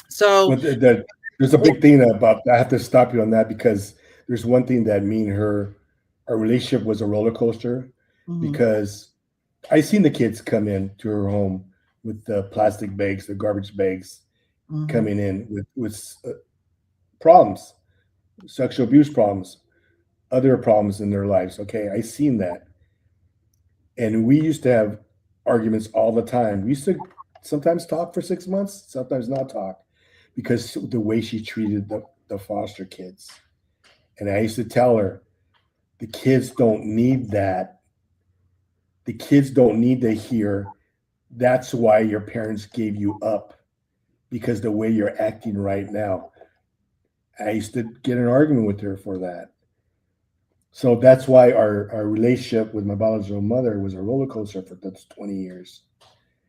So, But there's a big thing about. I have to stop you on that because there's one thing that me and her, our relationship was a roller coaster, mhm, because I seen the kids come in to her home with the plastic bags, the garbage bags, mhm, coming in with problems, sexual abuse problems, other problems in their lives. Okay, I seen that, and we used to have arguments all the time. We used to sometimes talk for 6 months, sometimes not talk, because the way she treated the foster kids. And I used to tell her, the kids don't need that. the kids don't need to hear that's why your parents gave you up because the way you're acting right now. I used to get in an argument with her for that. So that's why our relationship with my biological mother was a roller coaster for those 20 years.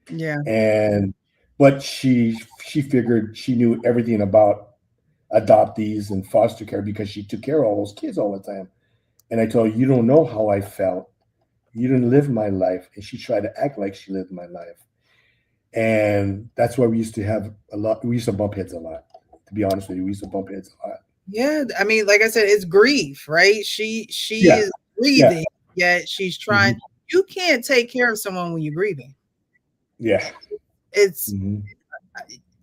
Yeah. And but she figured she knew everything about adoptees and foster care because she took care of all those kids all the time. And I told her, you don't know how I felt. You didn't live my life. And she tried to act like she lived my life. And that's why we used to have a lot. We used to bump heads a lot. To be honest with you, we used to bump heads a lot. Yeah, I mean, like I said, it's grief, right? She Yeah, is yeah, grieving, yet she's trying. hmm You can't take care of someone when you're grieving. yeah, It's hmm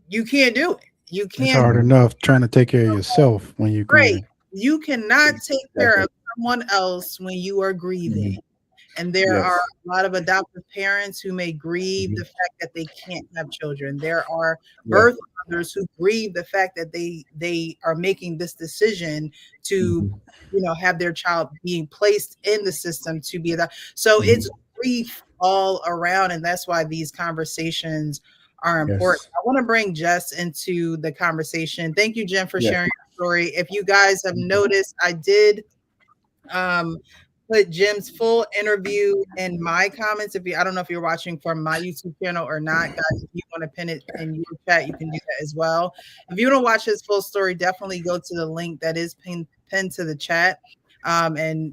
you can't do it. You It's can't. hard hmm enough trying to take care of yourself when you're Right. grieving. You cannot take care exactly. of someone else when you are grieving. hmm And there are Yes. a lot of adoptive parents who may grieve hmm the fact that they can't have children. There are Yeah. birth mothers who grieve the fact that they are making this decision to, hmm have their child being placed in the system to be adopted. So hmm it's grief all around, and that's why these conversations are important. Yes. I want to bring Jess into the conversation. Thank you, Jen, for Yes. sharing your story. If you guys have hmm noticed, I did um put Jim's full interview in my comments. If you I don't know if you're watching from my YouTube channel or not, guys, if you want to pin it in your chat, you can do that as well. If you want to watch his full story, definitely go to the link that is pinned to the chat. And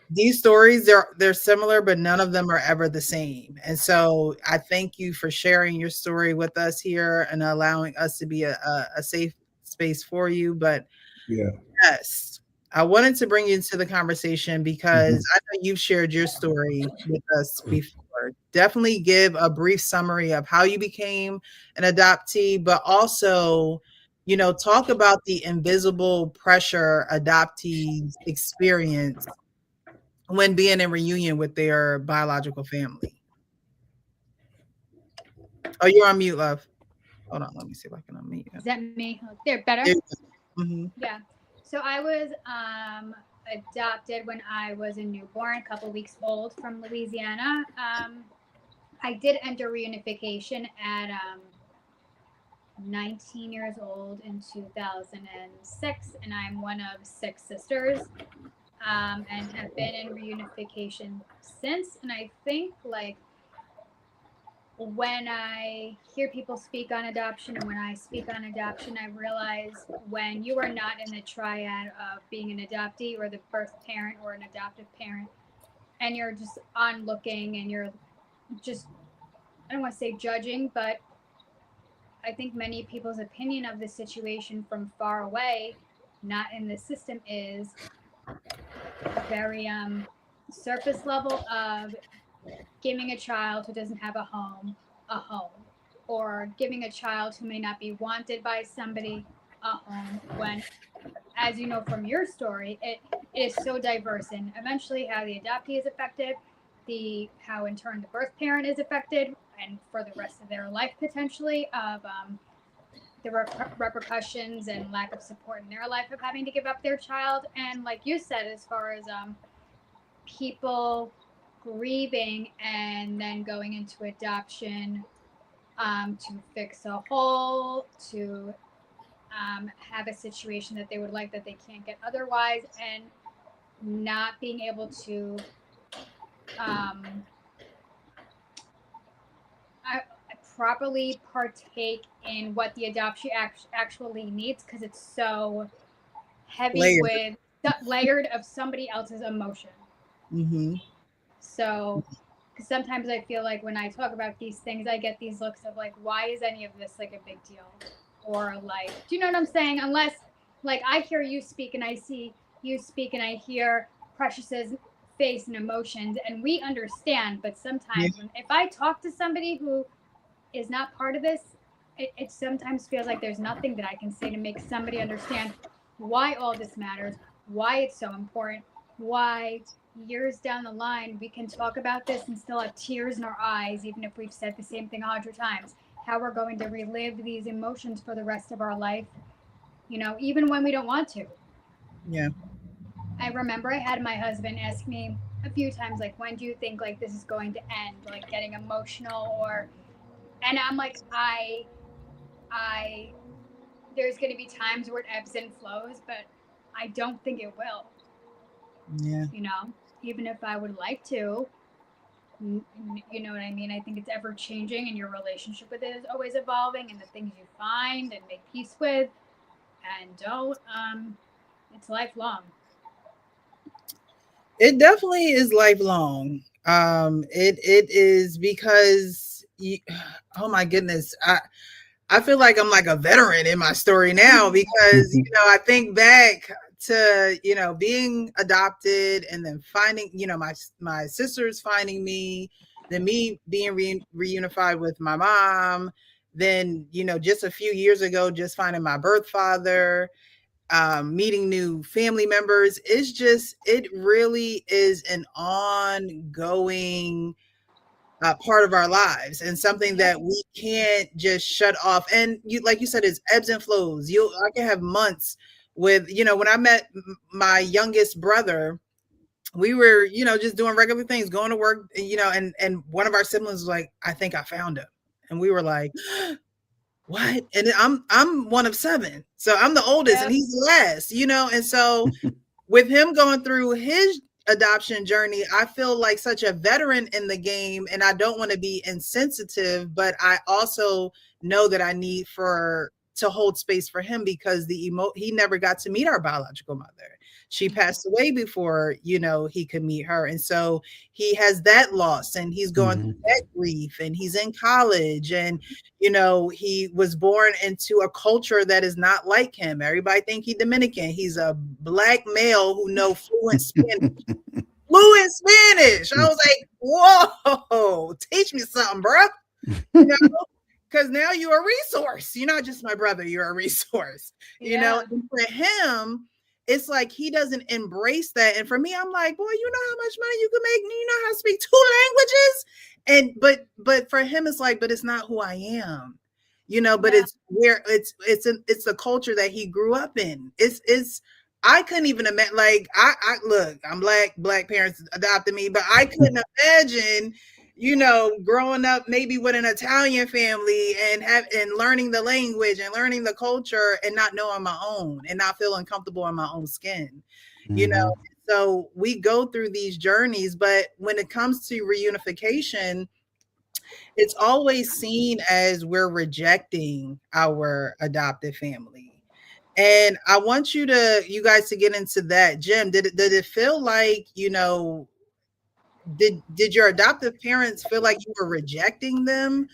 these stories they're similar, but none of them are ever the same. And so I thank you for sharing your story with us here and allowing us to be a safe space for you. But Yeah. yes, I wanted to bring you into the conversation because hmm I know you've shared your story with us before. Definitely give a brief summary of how you became an adoptee, but also, talk about the invisible pressure adoptees experience when being in reunion with their biological family. Oh, you're on mute, love. Hold on, let me see if I can unmute you. Is that me? There, better? Mm-hmm. Yeah. So I was adopted when I was a newborn, a couple weeks old from Louisiana. I did enter reunification at 19 years old in 2006, and I'm one of 6 sisters, and have been in reunification since. And I think, like, when I hear people speak on adoption and when I speak on adoption, I realize when you are not in the triad of being an adoptee or the birth parent or an adoptive parent, and you're just onlooking and you're just, I don't want to say judging, but I think many people's opinion of the situation from far away, not in the system, is very surface level of giving a child who doesn't have a home, or giving a child who may not be wanted by somebody a home, when, as you know from your story, it is so diverse, and eventually how the adoptee is affected, how in turn the birth parent is affected, and for the rest of their life potentially of the repercussions and lack of support in their life of having to give up their child. And like you said, as far as people grieving and then going into adoption to fix a hole, to have a situation that they would like that they can't get otherwise, and not being able to properly partake in what the adoptee actually needs, because it's so heavy Layered. with layered of somebody else's emotion. Mm-hmm. So, because sometimes I feel like when I talk about these things, I get these looks of like, why is any of this like a big deal? Or like, do you know what I'm saying? Unless, like, I hear you speak and I see you speak and I hear Precious's face and emotions, and we understand. But sometimes if I talk to somebody who is not part of this, it sometimes feels like there's nothing that I can say to make somebody understand why all this matters, why it's so important, why years down the line we can talk about this and still have tears in our eyes, even if we've said the same thing 100 times, how we're going to relive these emotions for the rest of our life, even when we don't want to. Yeah. I remember I had my husband ask me a few times, like, when do you think like this is going to end? Like getting emotional, and I'm like, I there's going to be times where it ebbs and flows, but I don't think it will. Yeah. You know, even if I would like to, you know what I mean? I think it's ever changing, and your relationship with it is always evolving, and the things you find and make peace with and don't, it's lifelong. It definitely is lifelong. It is because oh my goodness, I feel like I'm like a veteran in my story now because I think back to being adopted and then finding my sisters finding me, then me being reunified with my mom, then just a few years ago just finding my birth father, meeting new family members. It really is an ongoing part of our lives and something that we can't just shut off. And like you said, it's ebbs and flows. I can have months with, when I met my youngest brother, we were, just doing regular things, going to work, and one of our siblings was like, I think I found him. And we were like, what? And I'm one of 7. So I'm the oldest and he's the last, and so with him going through his adoption journey, I feel like such a veteran in the game, and I don't want to be insensitive, but I also know that I need to hold space for him because he never got to meet our biological mother. She passed away before, he could meet her. And so he has that loss and he's going through that grief, and he's in college, and, he was born into a culture that is not like him. Everybody think he's Dominican. He's a Black male who knows fluent Spanish. Fluent Spanish. I was like, whoa, teach me something, bro. Because now you're a resource. You're not just my brother, you're a resource. And for him, it's like he doesn't embrace that. And for me, I'm like, boy, you know how much money you can make? You know how to speak 2 languages? And but for him, it's like, but it's not who I am, but it's where it's the culture that he grew up in. It's I couldn't even imagine, like, I look, I'm black parents adopted me, but I couldn't imagine, growing up maybe with an Italian family and learning the language and learning the culture and not knowing my own and not feeling comfortable in my own skin, So we go through these journeys, but when it comes to reunification, it's always seen as we're rejecting our adopted family. And I want you guys to get into that. Jim, did it feel like, did your adoptive parents feel like you were rejecting them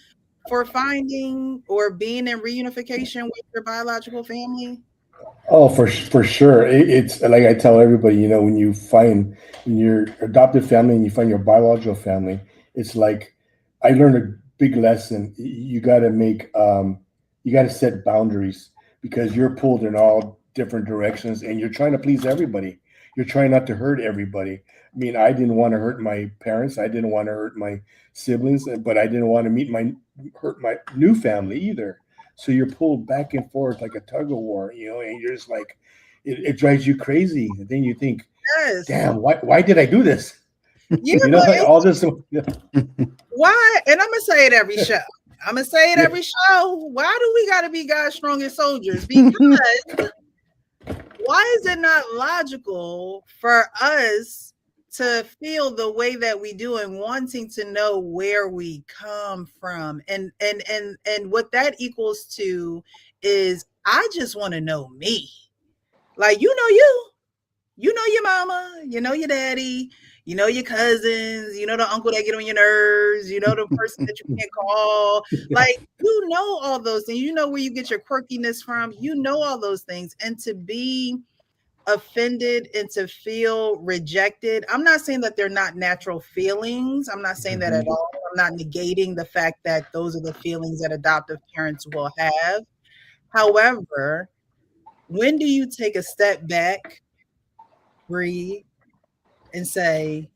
for finding or being in reunification with your biological family? Oh, for sure. It's like I tell everybody, when your adopted family and you find your biological family, it's like I learned a big lesson. You got to set boundaries because you're pulled in all different directions and you're trying to please everybody. You're trying not to hurt everybody. I mean, I didn't want to hurt my parents. I didn't want to hurt my siblings, but I didn't want to hurt my new family either. So you're pulled back and forth like a tug of war, and you're just like, it drives you crazy. And then you think, damn, why did I do this? All this. Why? And I'm going to say it every show. Why do we got to be God's strongest soldiers? Because why is it not logical for us to feel the way that we do and wanting to know where we come from? And what that equals to is I just want to know me. Like, you know your mama, your daddy, your cousins, the uncle that get on your nerves, the person that you can't call. Like, all those things. Where you get your quirkiness from. All those things. And to be offended and to feel rejected. I'm not saying that they're not natural feelings. I'm not saying that at all. I'm not negating the fact that those are the feelings that adoptive parents will have. However, when do you take a step back, breathe, and say,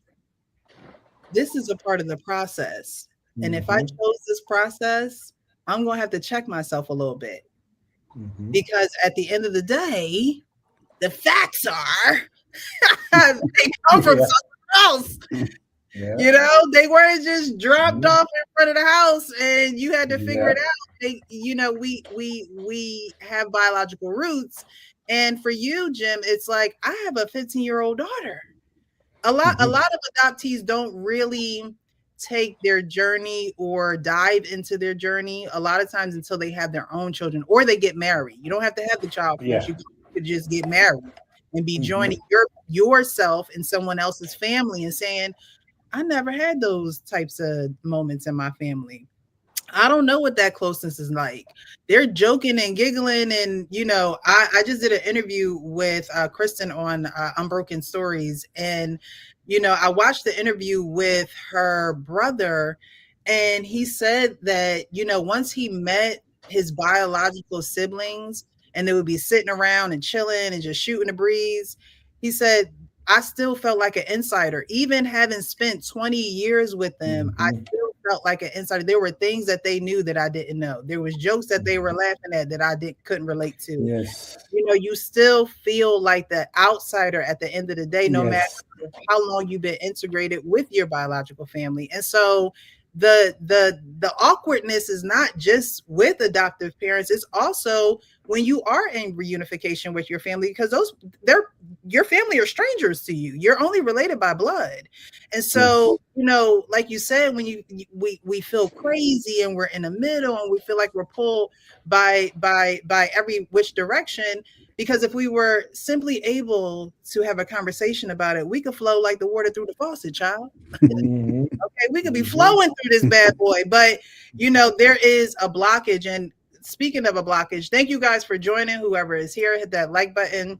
this is a part of the process. And if I chose this process, I'm going to have to check myself a little bit. Because at the end of the day, the facts are they come from someone house. Yeah. You know, they weren't just dropped Mhm. off in front of the house and you had to figure it Yeah. out. We have biological roots. And for you, Jim, it's like I have a 15-year-old daughter. A lot Mhm. of adoptees don't really take their journey or dive into their journey a lot of times until they have their own children or they get married. You don't have to have the child first. Yeah. You could just get married and be Mhm. joining yourself in someone else's family and saying, I never had those types of moments in my family. I don't know what that closeness is like. They're joking and giggling. And, I just did an interview with Kristen on Unbroken Stories. And, I watched the interview with her brother. And he said that, once he met his biological siblings and they would be sitting around and chilling and just shooting the breeze, he said, I still felt like an insider. Even having spent 20 years with them, I Mhm. still felt like an insider. There were things that they knew that I didn't know. There was jokes that they were laughing at that I couldn't relate to. Yes. You still feel like the outsider at the end of the day, no matter Yes. how long you've been integrated with your biological family. And so the awkwardness is not just with adoptive parents, it's also when you are in reunification with your family, because your family are strangers to you. You're only related by blood. And so, like you said, when we feel crazy and we're in the middle and we feel like we're pulled by every which direction, because if we were simply able to have a conversation about it, we could flow like the water through the faucet, child. Mhm. Okay, we could be Mhm. flowing through this bad boy, but there is a blockage. And speaking of a blockage, thank you guys for joining. Whoever is here, hit that like button,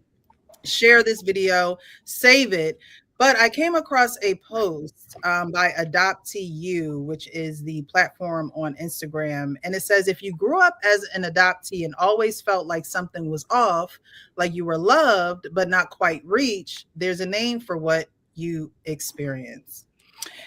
share this video, save it. But I came across a post by Adoptee, which is the platform on Instagram. And it says, if you grew up as an adoptee and always felt like something was off, like you were loved, but not quite reached, there's a name for what you experience.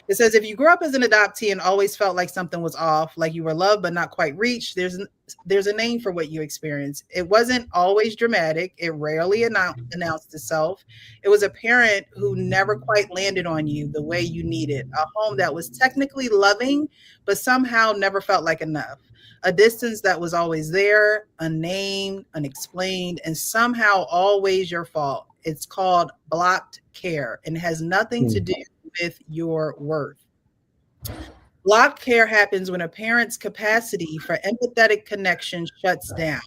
It says, if you grew up as an adoptee and always felt like something was off, like you were loved but not quite reached, there's a name for what you experienced. It wasn't always dramatic. It rarely announced itself. It was a parent who never quite landed on you the way you needed, a home that was technically loving, but somehow never felt like enough. A distance that was always there, unnamed, unexplained, and somehow always your fault. It's called blocked care and has nothing to do with your worth. Blocked care happens when a parent's capacity for empathetic connection shuts down,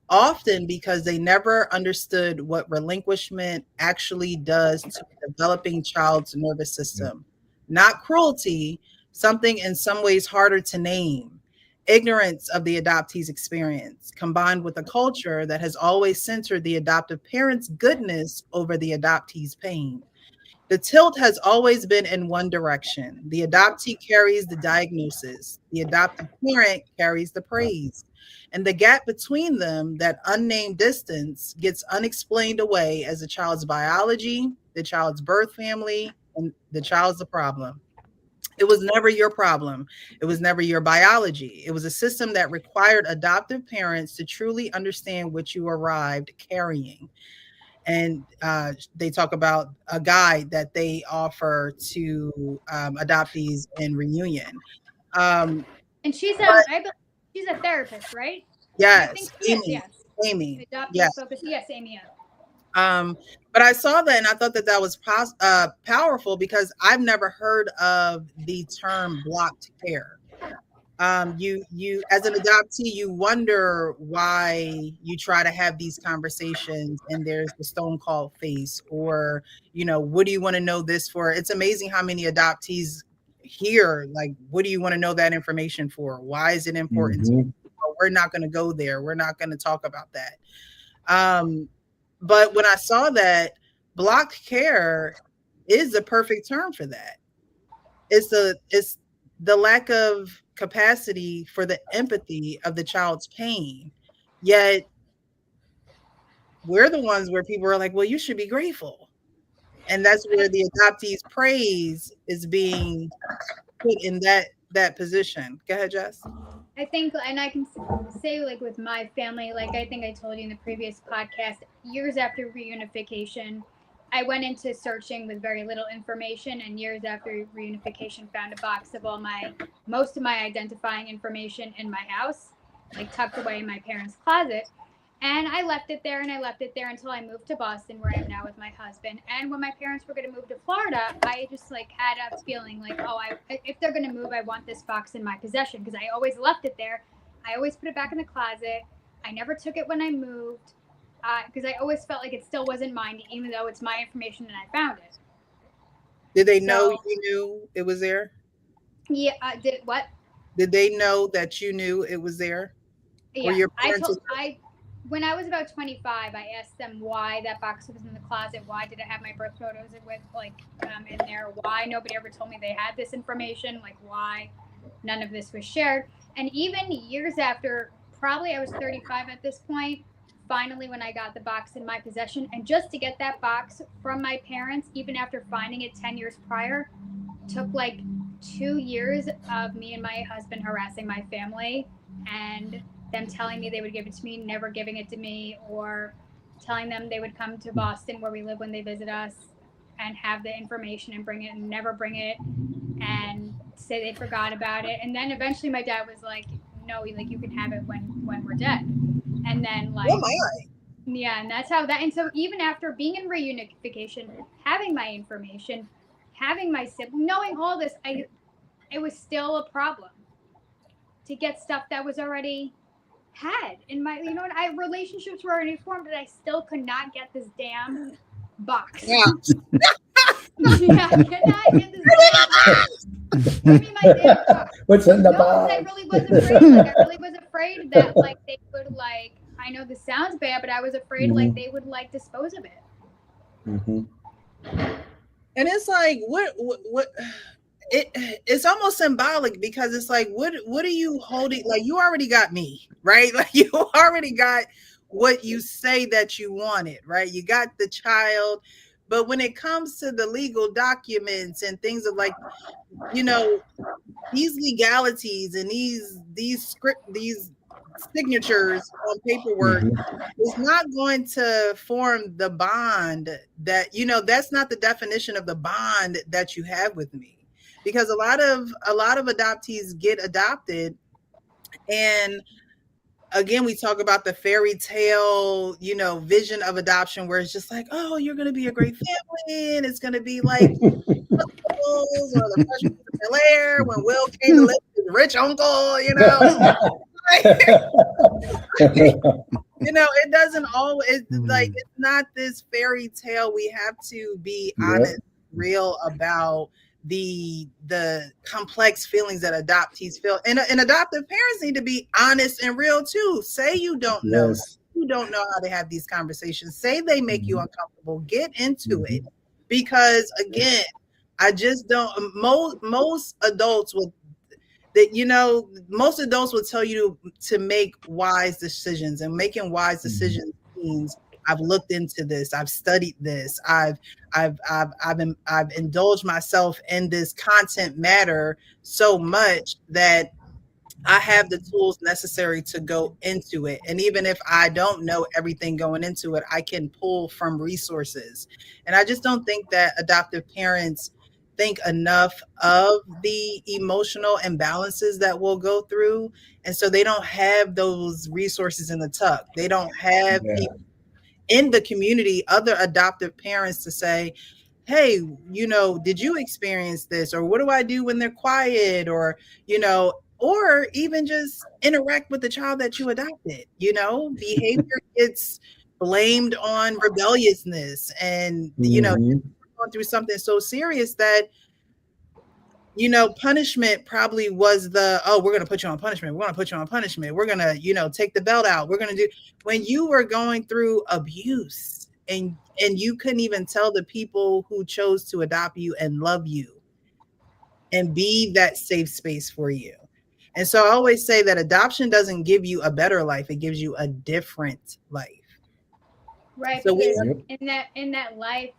often because they never understood what relinquishment actually does to a developing child's nervous system. Not cruelty, something in some ways harder to name. Ignorance of the adoptee's experience, combined with a culture that has always centered the adoptive parent's goodness over the adoptee's pain. The tilt has always been in one direction. The adoptee carries the diagnosis, the adoptive parent carries the praise. And the gap between them, that unnamed distance, gets unexplained away as the child's biology, the child's birth family, and the child's the problem. It was never your problem. It was never your biology. It was a system that required adoptive parents to truly understand what you arrived carrying. And they talk about a guide that they offer to adoptees in reunion. Um, And she's but she's a therapist, right? I yes, think she is. Yes. Amy, Adoptee yes. focus. Yes, Amy. Yeah. But I saw that and I thought that was powerful because I've never heard of the term blocked care. You as an adoptee, you wonder why you try to have these conversations and there's the stone cold face, or what do you want to know this for? It's amazing how many adoptees hear, like, what do you want to know that information for? Why is it important to you? Mhm. Oh, we're not going to go there, we're not going to talk about that. But when I saw that, block care is the perfect term for that. It's the lack of capacity for the empathy of the child's pain. Yet we're the ones where people are like, well, you should be grateful. And that's where the adoptee's praise is being put in that position. Go ahead, Jess. I think, and I can say, like, with my family, like I think I told you in the previous podcast, years after reunification, I went into searching with very little information, and years after reunification found a box of most of my identifying information in my house, like tucked away in my parents' closet. And I left it there, and I left it there until I moved to Boston, where I am now with my husband. And when my parents were going to move to Florida, I just like had a feeling like, oh, if they're going to move, I want this box in my possession, because I always left it there. I always put it back in the closet. I never took it when I moved, because I always felt like it still wasn't mine, even though it's my information and I found it. Did they know you knew it was there? Yeah. Did what? Did they know that you knew it was there? Yeah. Or your parents when I was about 25, I asked them why that box was in the closet. Why did I have my birth photos in there? Why nobody ever told me they had this information? Like, why none of this was shared? And even years after, probably I was 35 at this point, finally when I got the box in my possession, and just to get that box from my parents, even after finding it 10 years prior, took like 2 years of me and my husband harassing my family and them telling me they would give it to me, never giving it to me, or telling them they would come to Boston where we live when they visit us and have the information and bring it and never bring it, and say they forgot about it. And then eventually my dad was like, no, like you can have it when we're dead. And then like, oh my God. Yeah, and that's how that. And so even after being in reunification, having my information, having my sibling, knowing all this, it was still a problem to get stuff that was already had in my, relationships were already formed, and I still could not get this damn box. Yeah. Yeah, I cannot get this damn box. Give me my damn box. What's in the No, box? I really was afraid. Like, I really was afraid that like they would like. I know this sounds bad, but I was afraid like they would like dispose of it. Mm-hmm. And it's like, what it's almost symbolic, because it's like, what are you holding? Like, you already got me, right? Like, you already got what you say that you wanted, right? You got the child. But when it comes to the legal documents and things of like, these legalities and these signatures on paperwork is not going to form the bond that, that's not the definition of the bond that you have with me. Because a lot of adoptees get adopted, and again, we talk about the fairy tale, vision of adoption, where it's just like, oh, you're going to be a great family, and it's going to be like or the Fresh Prince of Bel-Air when Will came to live with his rich uncle, it doesn't always, like, it's not this fairy tale. We have to be honest, real about the complex feelings that adoptees feel, and adoptive parents need to be honest and real too. Say you don't know. Yes. You don't know how to have these conversations. Say they make you uncomfortable. Get into it, because again, I just don't. Most adults will. Most adults will tell you to make wise decisions, and making wise decisions means I've looked into this, I've studied this, I've indulged myself in this content matter so much that I have the tools necessary to go into it. And even if I don't know everything going into it, I can pull from resources. And I just don't think that adoptive parents think enough of the emotional imbalances that we'll go through. And so they don't have those resources in the tuck. They don't have people in the community, other adoptive parents, to say, hey, did you experience this? Or what do I do when they're quiet? Or, or even just interact with the child that you adopted. Behavior gets blamed on rebelliousness, and, going through something so serious that, punishment probably was we're going to put you on punishment. We're going to put you on punishment. We're going to, take the belt out. We're going to do, when you were going through abuse and you couldn't even tell the people who chose to adopt you and love you and be that safe space for you. And so I always say that adoption doesn't give you a better life. It gives you a different life. Right. So because in that life,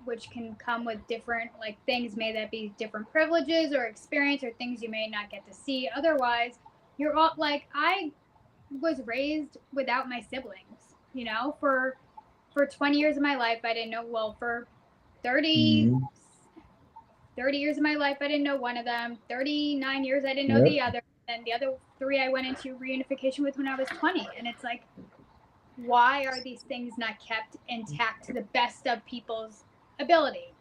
which can come with different things, may that be different privileges or experience or things you may not get to see otherwise. You're all I was raised without my siblings, for 20 years of my life. I didn't know, for 30, Mhm. 30 years of my life, I didn't know one of them. 39 years, I didn't know the other. And the other 3 I went into reunification with when I was 20. And it's like, why are these things not kept intact to the best of people's ability?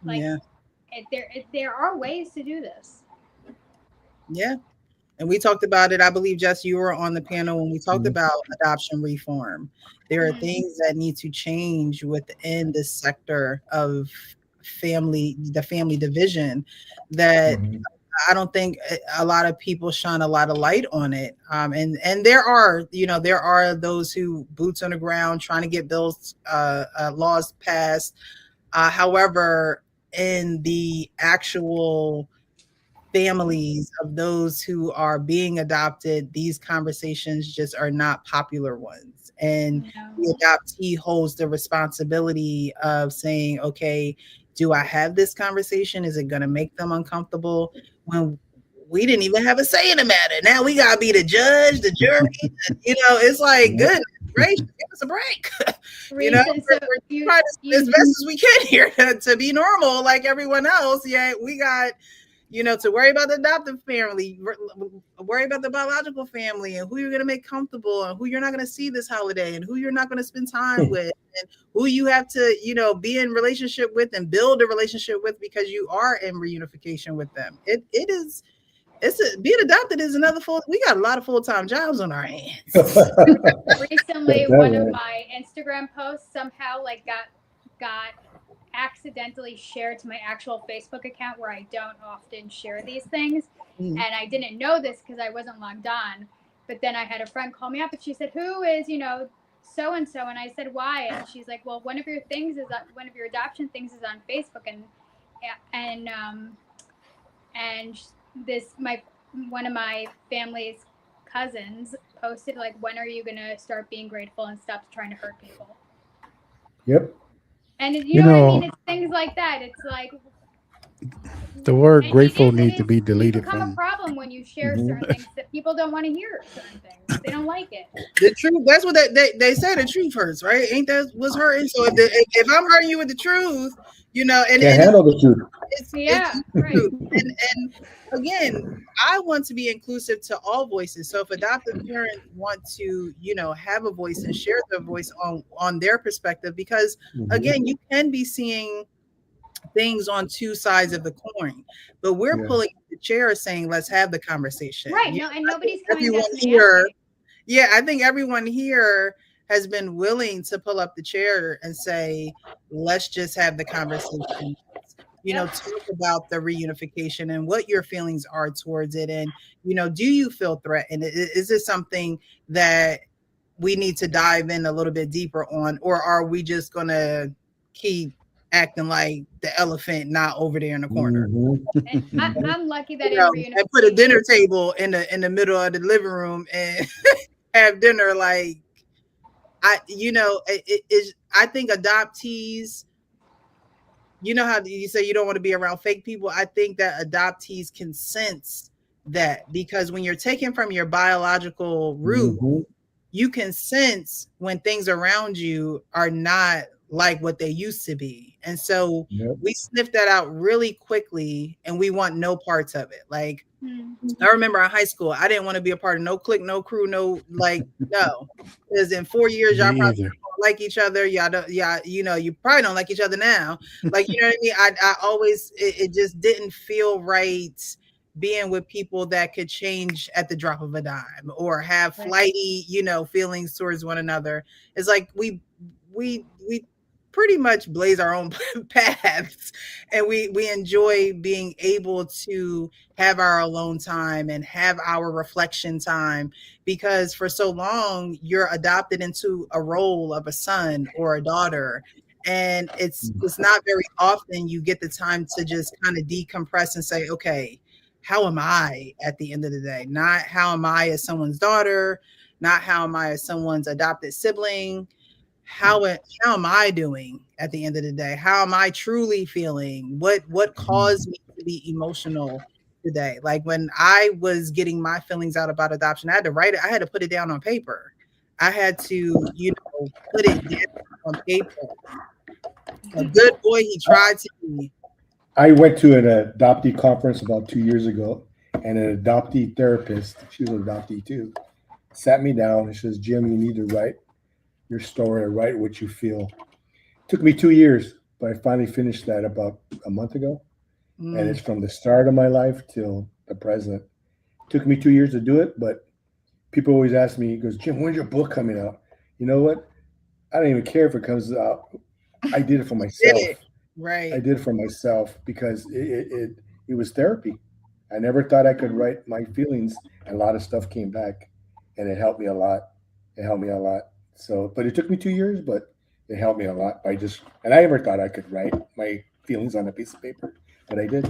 Like, there are ways to do this. Yeah. And we talked about it. I believe, Jess, you were on the panel when we talked about adoption reform. There are things that need to change within this sector of the family division that I don't think a lot of people shine a lot of light on it. And there are those who boots on the ground trying to get bills, laws passed. However, in the actual families of those who are being adopted, these conversations just are not popular ones. And the adoptee holds the responsibility of saying, okay, do I have this conversation? Is it going to make them uncomfortable? When we didn't even have a say in the matter. Now we got to be the judge, the jury. It's like, goodness gracious, give us a break. We're trying as best as we can here to be normal like everyone else. Yet we got to worry about the adoptive family, worry about the biological family, and who you're going to make comfortable, and who you're not going to see this holiday, and who you're not going to spend time with, and who you have to, be in relationship with and build a relationship with because you are in reunification with them. Being adopted is another we got a lot of full-time jobs on our hands. Recently, one of my Instagram posts somehow got accidentally shared to my actual Facebook account where I don't often share these things. And I didn't know this because I wasn't logged on. But then I had a friend call me up and she said, who is, so-and-so? And I said, why? And she's like, well, one of your adoption things is on Facebook. And one of my family's cousins posted, like, when are you going to start being grateful and stop trying to hurt people? Yep. And you know what I mean? It's things like that. It's like the word grateful needs to be deleted from. It becomes a problem when you share certain things that people don't want to hear. Certain things they don't like it. The truth. That's what they say. The truth hurts, right? Ain't that what's hurting? So if I'm hurting you with the truth, and can't handle the truth. It's right. And again, I want to be inclusive to all voices. So if adoptive parents want to, have a voice and share their voice on their perspective, because again, you can be seeing things on two sides of the coin, but we're pulling the chair saying, let's have the conversation. Right. No, and nobody's coming here. Yeah, I think everyone here has been willing to pull up the chair and say, let's just have the conversation. Talk about the reunification and what your feelings are towards it. And, do you feel threatened? Is this something that we need to dive in a little bit deeper on, or are we just going to keep acting like the elephant not over there in the corner? I'm lucky that and put a dinner table in the middle of the living room and have dinner. Like, I think adoptees, how you say you don't want to be around fake people. I think that adoptees can sense that, because when you're taken from your biological root, you can sense when things around you are not like what they used to be. And so we sniff that out really quickly and we want no parts of it. Like, I remember in high school, I didn't want to be a part of no clique, no crew, no, because in 4 years, y'all probably don't like each other. You probably don't like each other now. Like, you know what I mean? I always, it just didn't feel right being with people that could change at the drop of a dime or have flighty, feelings towards one another. It's like we pretty much blaze our own paths, and we enjoy being able to have our alone time and have our reflection time, because for so long you're adopted into a role of a son or a daughter, and it's not very often you get the time to just kind of decompress and say, okay, how am I at the end of the day? Not how am I as someone's daughter, not how am I as someone's adopted sibling. How am I doing at the end of the day? How am I truly feeling? What caused me to be emotional today? Like, when I was getting my feelings out about adoption, I had to write it. I had to put it down on paper. I had to, put it down on paper A good boy he tried to be. I went to an adoptee conference about 2 years ago, and an adoptee therapist, she was an adoptee too, sat me down and says, Jim, you need to write your story or write what you feel. Took me 2 years, but I finally finished that about a month ago. And it's from the start of my life till the present. Took me 2 years to do it, but people always ask me, he goes, Jim, when's your book coming out? You know what? I don't even care if it comes out. I did it for myself. Did it. Right. I did it for myself because it was therapy. I never thought I could write my feelings, and a lot of stuff came back, and it helped me a lot. It helped me a lot. So, but it took me 2 years, but it helped me a lot. And I never thought I could write my feelings on a piece of paper, but I did.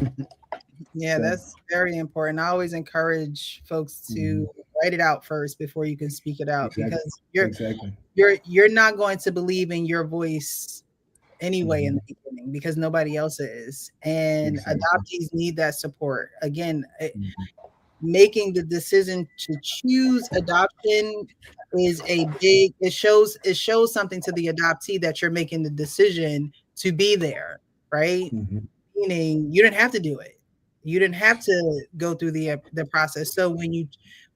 Yeah, So, that's very important. I always encourage folks to write it out first before you can speak it out, exactly. because Exactly. you're not going to believe in your voice anyway in the beginning, because nobody else is. And Exactly. adoptees need that support. Again, Mhm. making the decision to choose adoption is it shows something to the adoptee that you're making the decision to be there, right? Mhm. Meaning you didn't have to do it. You didn't have to go through the process. So when you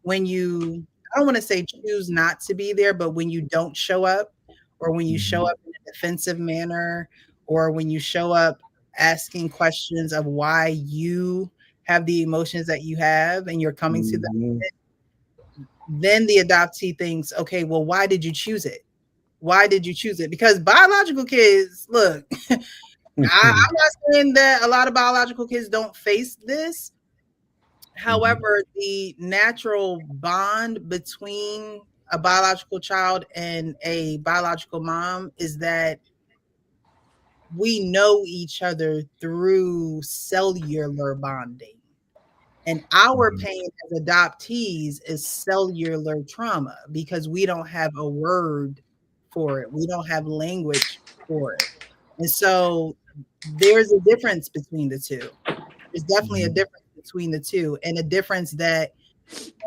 I don't want to say choose not to be there, but when you don't show up, or when you show Mhm. up in a defensive manner, or when you show up asking questions of why you have the emotions that you have and you're coming to them, Mhm. then the adoptee thinks, okay, well, why did you choose it? Why did you choose it? Because biological kids, look, I'm not saying that a lot of biological kids don't face this. However, the natural bond between a biological child and a biological mom is that we know each other through cellular bonding. And our Mhm. pain as adoptees is cellular trauma, because we don't have a word for it. We don't have language for it. And so there's a difference between the two. There's definitely a Mhm. difference between the two, and a difference that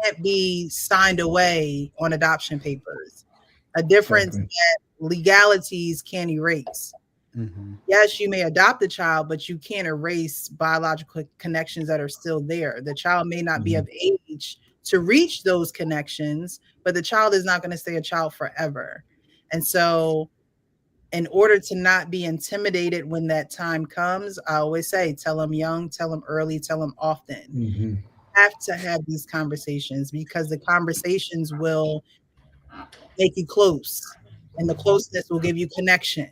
can't be signed away on adoption papers. A difference Exactly. that legalities can't erase. Hmm. Yes, you may adopt a child, but you can't erase biological connections that are still there. The child may not be Mhm. of age to reach those connections, but the child is not going to stay a child forever. And so, in order to not be intimidated when that time comes, I always say, tell them young, tell them early, tell them often. Mhm. Have to have these conversations, because the conversations will make you close, and the closeness will give you connection,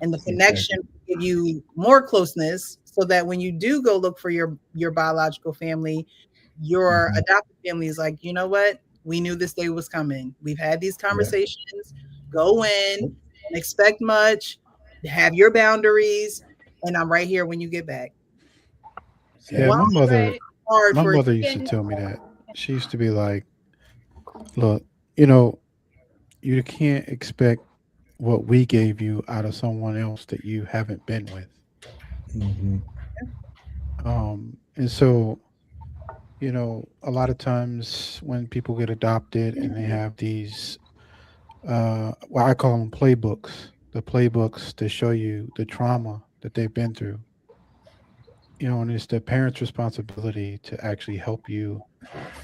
and the connection Exactly. will give you more closeness, so that when you do go look for your biological family, your Mhm. adopted family is like, you know what, we knew this day was coming, we've had these Yeah. conversations, go in, don't expect much, have your boundaries, and I'm right here when you get back. Yeah, Why Exactly. Right. hard my for mother used to And tell me that. She used to be like, "Look, you know, you can't expect what we gave you out of someone else that you haven't been with." Mhm. And so, a lot of times when people get adopted and they have these, well, I call them playbooks, the playbooks to show you the trauma that they've been through. And it's the parent's responsibility to actually help you.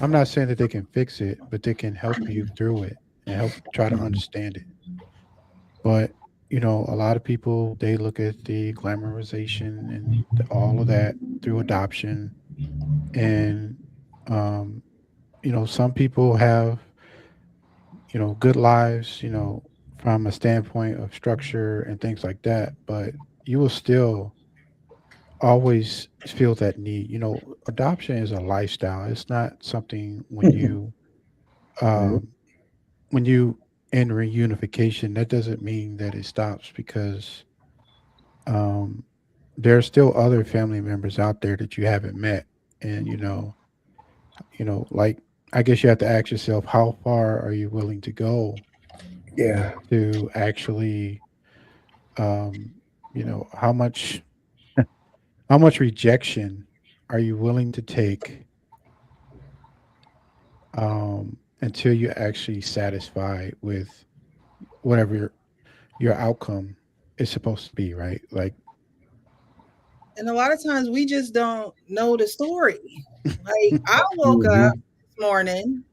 I'm not saying that they can fix it, but they can help you through it and help try to Mhm. understand it. But, a lot of people, they look at the glamorization and all of that through adoption. And, um, some people have, good lives, from a standpoint of structure and things like that. But you will still always feel that need. Adoption is a lifestyle. It's not something Right. um, when you in reunification, that doesn't mean that it stops because um, there are still other family members out there that you haven't met, and like I guess you have to ask yourself, how far are you willing to go Yeah. to actually, um, how much rejection are you willing to take until you're actually satisfied with whatever your outcome. it's supposed to be, right? Like, And a lot of times we just don't know the story. Like I woke up Mhm. this morning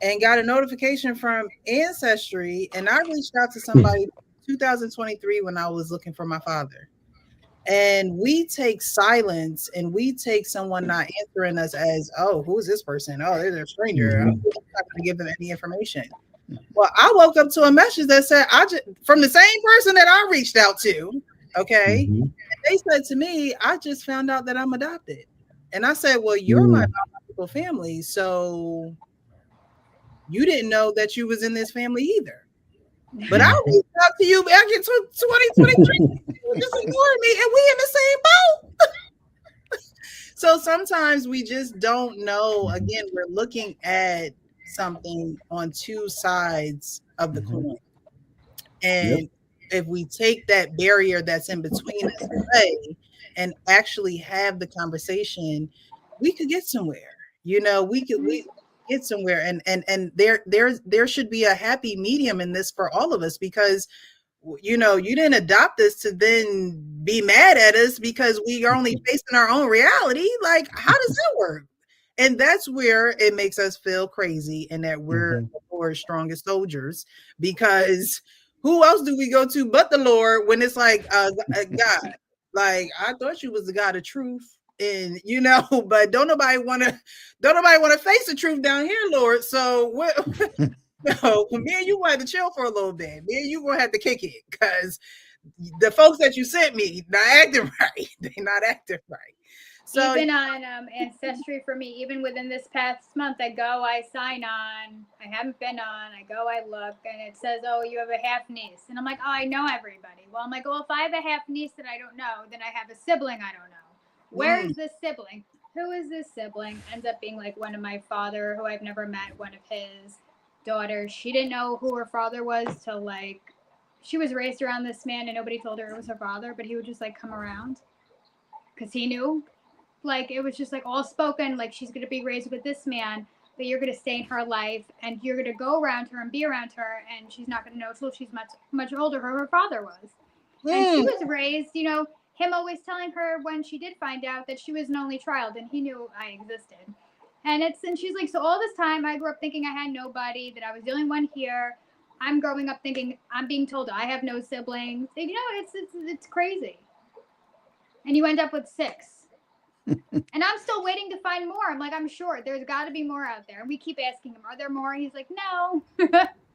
and got a notification from Ancestry, and I reached out to somebody 2023 when I was looking for my father. And we take silence and we take someone not answering us as, oh, who is this person? Oh, they're a stranger. I'm Mhm. not going to give them any information. Well, I woke up to a message that said, I just from the same person that I reached out to. Okay. Mhm. They said to me, I just found out that I'm adopted. And I said, well, you're my Mm. biological family. So you didn't know that you was in this family either. But I Mhm. reached out to you back in 2023. You just ignored me, and we in the same boat. So sometimes we just don't know. Again, we're looking at something on two sides of the mhm, coin. Yep. And if we take that barrier that's in between us away and actually have the conversation, we could get somewhere. We get somewhere, and there should be a happy medium in this for all of us, because you didn't adopt us to then be mad at us because we are only facing our own reality. Like, how does that work? And that's where it makes us feel crazy, and that we're mhm. the Lord's strongest soldiers, because who else do we go to but the Lord when it's like, God, like, I thought you was the God of truth. And but don't nobody want to face the truth down here, Lord. So what? No, me and you gonna have to chill for a little bit. Me and you gonna have to kick it, because the folks that you sent me not acting right. They not acting right. So Even on Ancestry for me, even within this past month, I go, I sign on. I haven't been on. I go, I look, and it says, oh, you have a half niece. And I'm like, oh, I know everybody. Well, I'm like, well, if I have a half niece that I don't know, then I have a sibling I don't know. Where is this sibling? Who is this sibling? Ends up being like one of my father, who I've never met, one of his daughters. She didn't know who her father was till like she was raised around this man, and nobody told her it was her father, but he would just like come around because he knew. Like it was just like all spoken, like she's gonna be raised with this man, that you're gonna stay in her life and you're gonna go around her and be around her, and she's not gonna know till she's much older who her father was. And she was raised, him always telling her when she did find out that she was an only child and he knew I existed. And she's like, so all this time I grew up thinking I had nobody, that I was the only one here. I'm growing up thinking I'm being told I have no siblings. It's crazy. And you end up with 6. And I'm still waiting to find more. I'm like, I'm sure there's got to be more out there. And we keep asking him, are there more? He's like, no.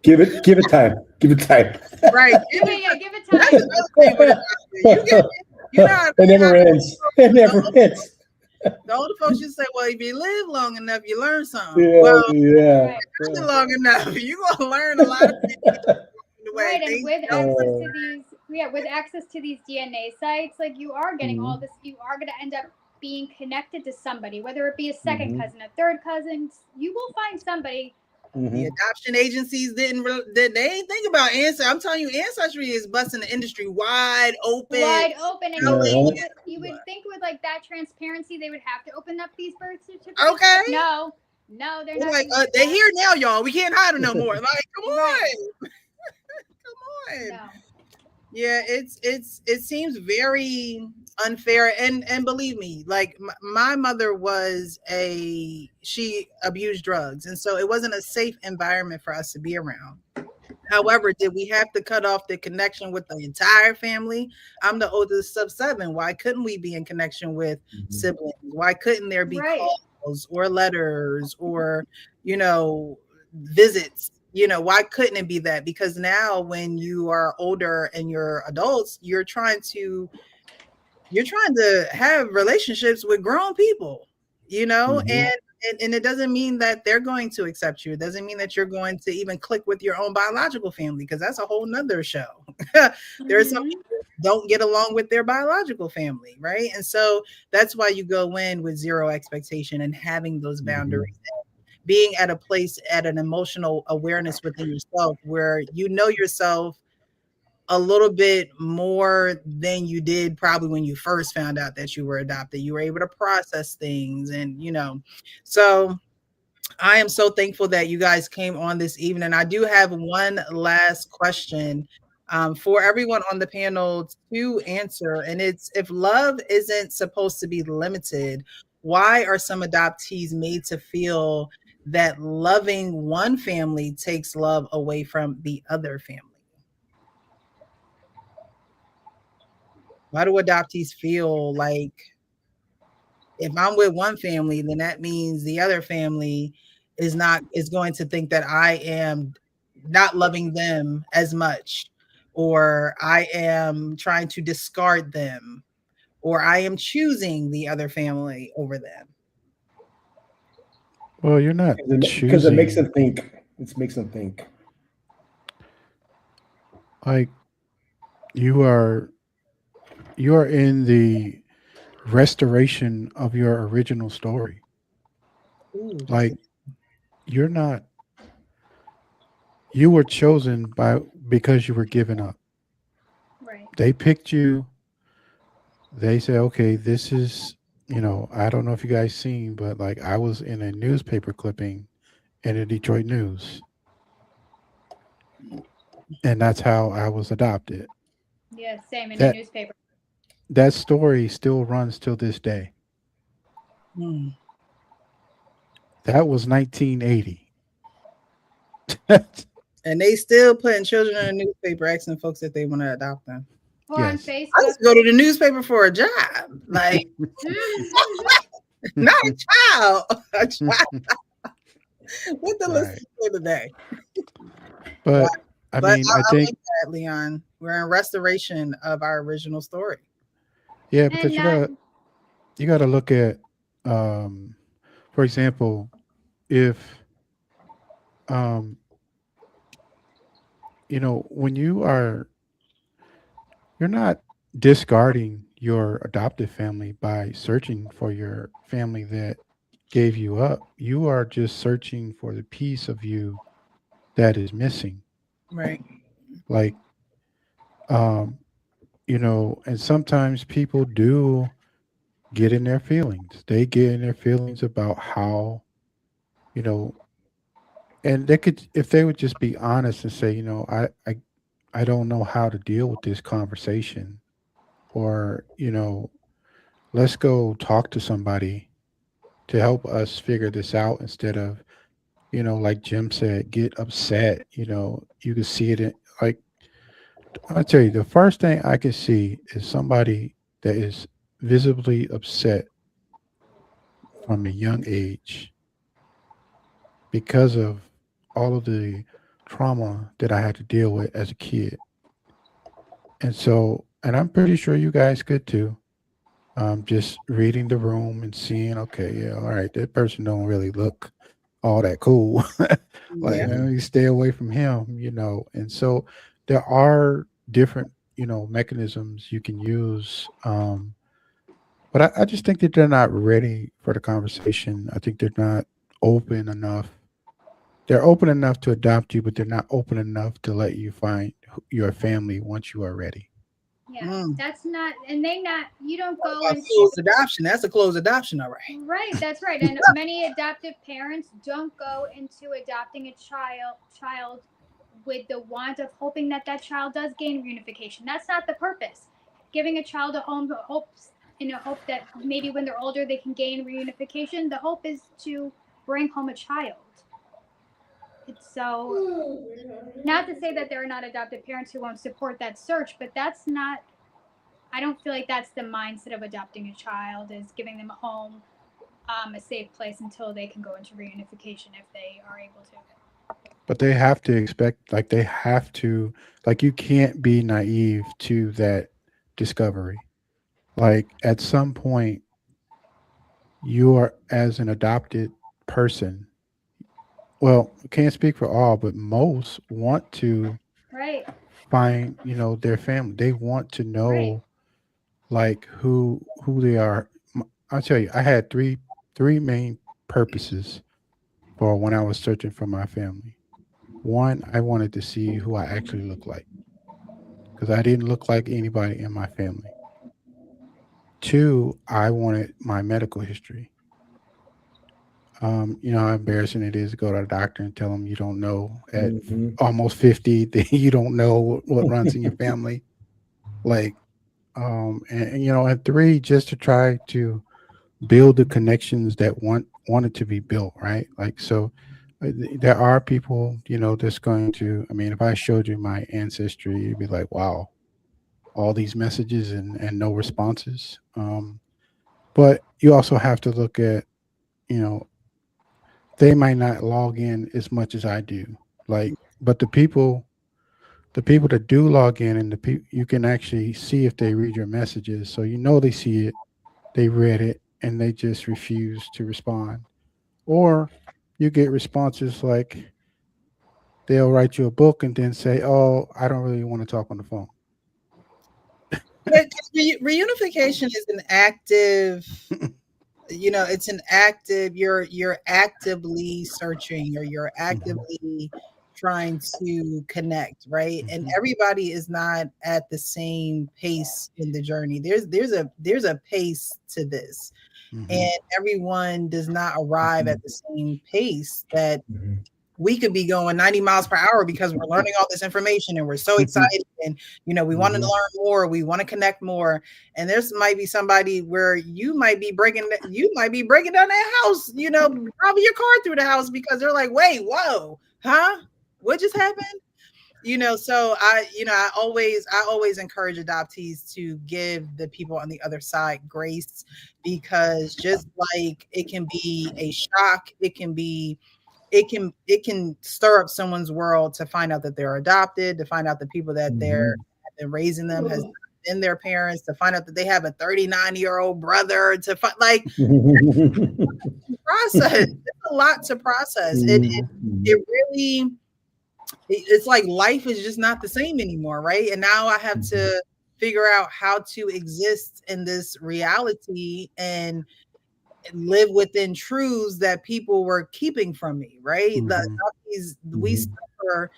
Give it time. Give it time. right. give it That's time. another thing with adoption. It never ends. It never ends. The older folks just say, well, if you live long enough, you learn something. Yeah, Well, yeah. Right. if long enough, you're gonna learn a lot of things the way Right, and things with don't access work. to with access to these DNA sites, like you are getting all this, you are going to end up being connected to somebody, whether it be a second cousin, a third cousin. You will find somebody. The adoption agencies they didn't think about Ancestry. I'm telling you, Ancestry is busting the industry wide open. And you would think with like that transparency, they would have to open up these birth certificates. Okay. No, they're not. Like, they're here now, y'all. We can't hide them no more. Like, come on. Right. Come on. No. Yeah, it seems very unfair, and believe me, like my mother she abused drugs, and so it wasn't a safe environment for us to be around. However, did we have to cut off the connection with the entire family? I'm the oldest of 7. Why couldn't we be in connection with siblings? Why couldn't there be calls or letters or visits? Why couldn't it be that? Because now when you are older and you're adults, you're trying to have relationships with grown people, and it doesn't mean that they're going to accept you. It doesn't mean that you're going to even click with your own biological family, because that's a whole nother show. There are some people who don't get along with their biological family, right? And so that's why you go in with zero expectation and having those boundaries, being at a place, at an emotional awareness within yourself where you know yourself a little bit more than you did probably when you first found out that you were adopted. You were able to process things, and so I am so thankful that you guys came on this evening. I do have one last question for everyone on the panel to answer. And it's, if love isn't supposed to be limited, why are some adoptees made to feel that loving one family takes love away from the other family? Why do adoptees feel like if I'm with one family, then that means the other family is going to think that I am not loving them as much, or I am trying to discard them, or I am choosing the other family over them? Well, you're not Because it makes choosing. them think. It makes them think. Like you are in the restoration of your original story. Ooh, that's Like you're not. You were chosen because you were given up. Right. They picked you. They say, okay, this is, I don't know if you guys seen, but like I was in a newspaper clipping in the Detroit News, and that's how I was adopted. Yeah, same in the That newspaper. that story still runs till this day. That was 1980. and they still putting children in the newspaper asking folks if they want to adopt them. Or on Yes. I Facebook. just go to the newspaper for a job, like not a child. A child. What the listen Right. for today? But I But mean, I I think, like that, Leon. We're in restoration of our original story. yeah, And because not you gotta look at, um, for example, if um, when you're not discarding your adoptive family by searching for your family that gave you up. You are just searching for the piece of you that is missing. Right. Like, um, and sometimes people do get in their feelings. They get in their feelings about how, you know, and they could, if they would just be honest and say, I don't know how to deal with this conversation, or, let's go talk to somebody to help us figure this out instead of, like Jim said, get upset. You can see it in, like, I tell you, the first thing I can see is somebody that is visibly upset from a young age because of all of the trauma that I had to deal with as a kid. And so, and I'm pretty sure you guys could too. Just reading the room and seeing, okay, yeah, all right, that person don't really look all that cool. Like, Yeah. you stay away from him, And so there are different, mechanisms you can use. But I just think that they're not ready for the conversation. I think they're not open enough. They're open enough to adopt you, but they're not open enough to let you find your family once you are ready. yeah, Mm. that's not, and they not, you don't go A into, closed adoption. That's a closed adoption, all right. right, that's right. And many adoptive parents don't go into adopting a child with the want of hoping that that child does gain reunification. That's not the purpose. Giving a child a home hopes in a hope that maybe when they're older they can gain reunification. The hope is to bring home a child. It's so, not to say that there are not adoptive parents who won't support that search, but that's not, I don't feel like that's the mindset of adopting a child, is giving them a home, a safe place until they can go into reunification if they are able to. But they have to expect, like, they have to, like, you can't be naive to that discovery. Like, at some point, you are, as an adopted person, well, I can't speak for all, but most want to Right, find, their family. They want to right. know, like, who they are. I'll tell you, I had three main purposes for when I was searching for my family. One, I wanted to see who I actually look like because I didn't look like anybody in my family. Two, I wanted my medical history. You know how embarrassing it is to go to a doctor and tell them you don't know at Hmm. almost 50 that you don't know what runs in your family. Like, and you know, and three, just to try to build the connections that wanted to be built, right? Like, so there are people, you know, that's going to. I mean, if I showed you my ancestry, you'd be like, wow, all these messages and no responses. But you also have to look at, you know, they might not log in as much as I do. Like, but the people that do log in and the people you can actually see if they read your messages. So you know they see it, they read it, and they just refuse to respond. Or you get responses like they'll write you a book and then say, "Oh, I don't really want to talk on the phone." Yeah, 'cause reunification is an active, it's an active, you're actively searching, or you're Hmm. actively trying to connect, right? And Hmm. everybody is not at the same pace in the journey. There's a pace to this, Hmm. and everyone does not arrive at the same pace that Hmm. we could be going 90 miles per hour because we're learning all this information and we're so excited, and we want to Hmm. learn more, we want to connect more. And there's might be somebody where you might be breaking down that house, driving your car through the house because they're like, wait, whoa, huh, what just happened? So I always encourage adoptees to give the people on the other side grace, because just like it can be a shock, it can stir up someone's world to find out that they're adopted, to find out the people that they're Hmm. have been raising them has been their parents, to find out that they have a 39-year-old brother, to find, like, process. It's a lot to process. It really, it's like life is just not the same anymore, right? And now I have to figure out how to exist in this reality and live within truths that people were keeping from me, right? Hmm. We suffer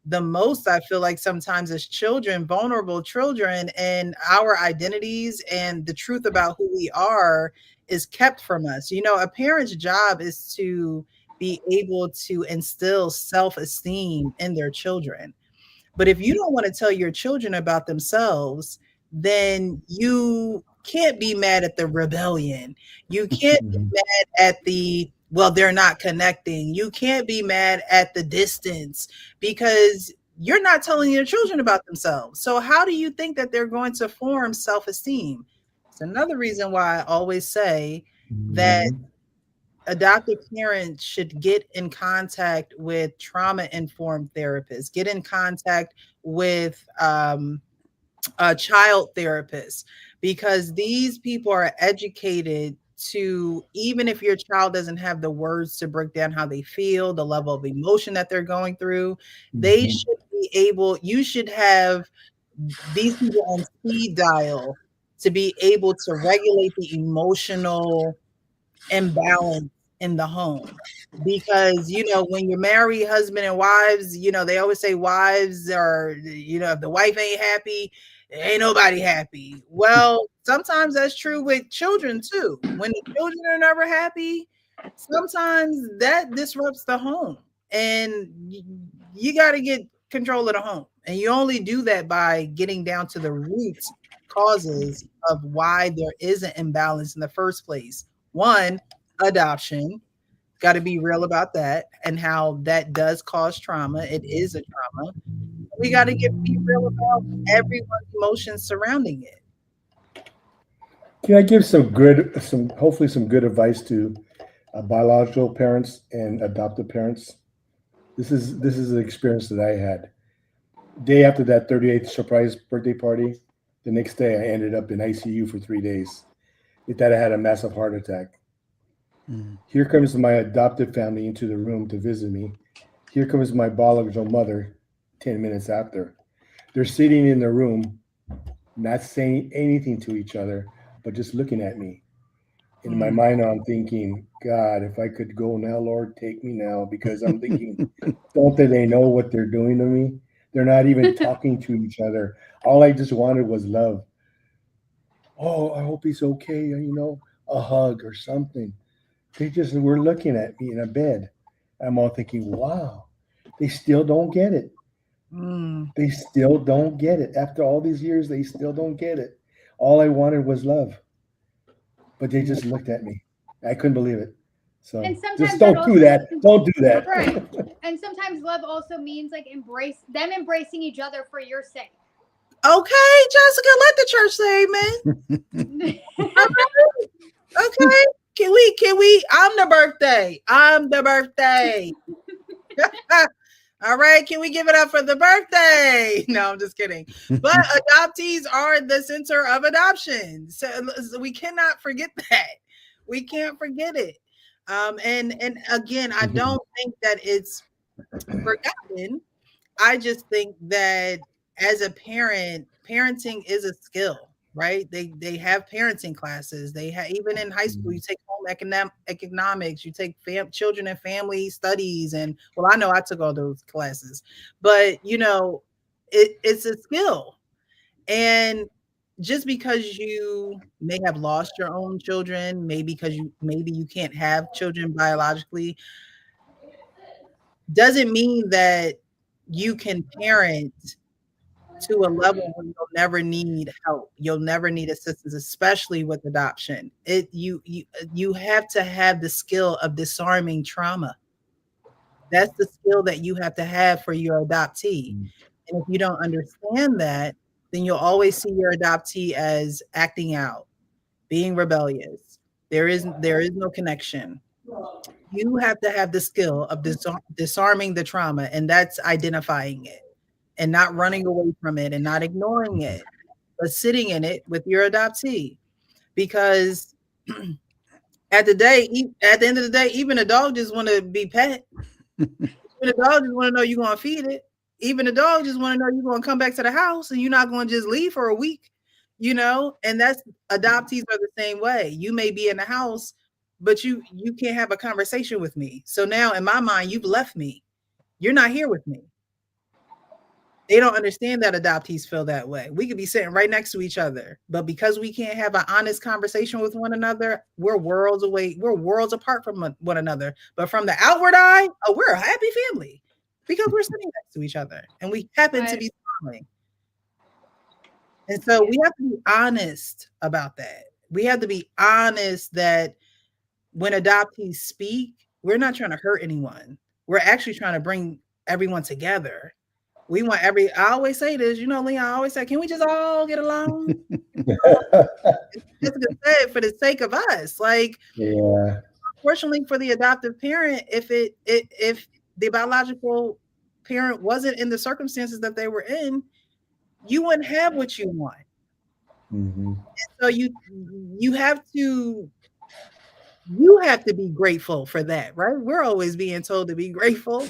the most, I feel like, sometimes as children, vulnerable children, and our identities and the truth about who we are is kept from us. A parent's job is to be able to instill self-esteem in their children. But if you don't want to tell your children about themselves, then you can't be mad at the rebellion. You can't be mad at well, they're not connecting. You can't be mad at the distance, because you're not telling your children about themselves. So how do you think that they're going to form self-esteem? It's another reason why I always say that adoptive parents should get in contact with trauma informed therapists, get in contact with child therapists, because these people are educated to, even if your child doesn't have the words to break down how they feel, the level of emotion that they're going through, they should be able, you should have these people on speed dial to be able to regulate the emotional imbalance in the home. Because when you're married, husband and wives, they always say wives are, if the wife ain't happy, ain't nobody happy. Well, sometimes that's true with children too. When the children are never happy, sometimes that disrupts the home, and you got to get control of the home. And you only do that by getting down to the root causes of why there is an imbalance in the first place. One, adoption. Got to be real about that and how that does cause trauma. It is a trauma. We got to be real about everyone's emotions surrounding it. Can I give hopefully some good advice to biological parents and adoptive parents? This is an experience that I had. Day after that 38th surprise birthday party, the next day I ended up in ICU for 3 days. It thought I had a massive heart attack. Hmm. Here comes my adoptive family into the room to visit me. Here comes my biological mother 10 minutes after. They're sitting in the room, not saying anything to each other, but just looking at me. In my Mm. mind, I'm thinking, God, if I could go now, Lord, take me now, because I'm thinking, don't they know what they're doing to me? They're not even talking to each other. All I just wanted was love. Oh, I hope he's okay, a hug or something. They just were looking at me in a bed. I'm all thinking, wow, they still don't get it. They still don't get it. After all these years, they still don't get it. All I wanted was love. But they just looked at me. I couldn't believe it. So And sometimes just don't do that. Don't do that. Right. And sometimes love also means like embracing each other for your sake. Okay, Jessica, let the church say amen. Okay. Can we? I'm the birthday. All right, can we give it up for the birthday? No, I'm just kidding. But adoptees are the center of adoption. So we cannot forget that. We can't forget it. And again, I don't think that it's forgotten. I just think that as a parent, parenting is a skill, right? They have parenting classes. They have, even in high school, you take home economics, you take children and family studies, and well, I know I took all those classes, but you know, it's a skill. And just because you may have lost your own children, maybe you can't have children biologically, doesn't mean that you can parent to a level where you'll never need help. You'll never need assistance, especially with adoption. You have to have the skill of disarming trauma. That's the skill that you have to have for your adoptee. And if you don't understand that, then you'll always see your adoptee as acting out, being rebellious. There is no connection. You have to have the skill of disarming the trauma, and that's identifying it and not running away from it and not ignoring it, but sitting in it with your adoptee. Because at the end of the day, even a dog just want to be pet. Even a dog just want to know you're going to feed it. Even a dog just want to know you're going to come back to the house and you're not going to just leave for a week, you know? And that's, adoptees are the same way. You may be in the house, but you can't have a conversation with me. So now in my mind, you've left me. You're not here with me. They don't understand that adoptees feel that way. We could be sitting right next to each other, but because we can't have an honest conversation with one another, we're worlds away. We're worlds apart from one another. But from the outward eye, oh, we're a happy family because we're sitting next to each other and we happen to be smiling. And so we have to be honest about that. We have to be honest that when adoptees speak, we're not trying to hurt anyone. We're actually trying to bring everyone together. We want I always say this, you know, Leon, I always say, can we just all get along? Just for the sake of us. Like, yeah. Unfortunately for the adoptive parent, if the biological parent wasn't in the circumstances that they were in, you wouldn't have what you want. Mm-hmm. So you have to be grateful for that, right? We're always being told to be grateful.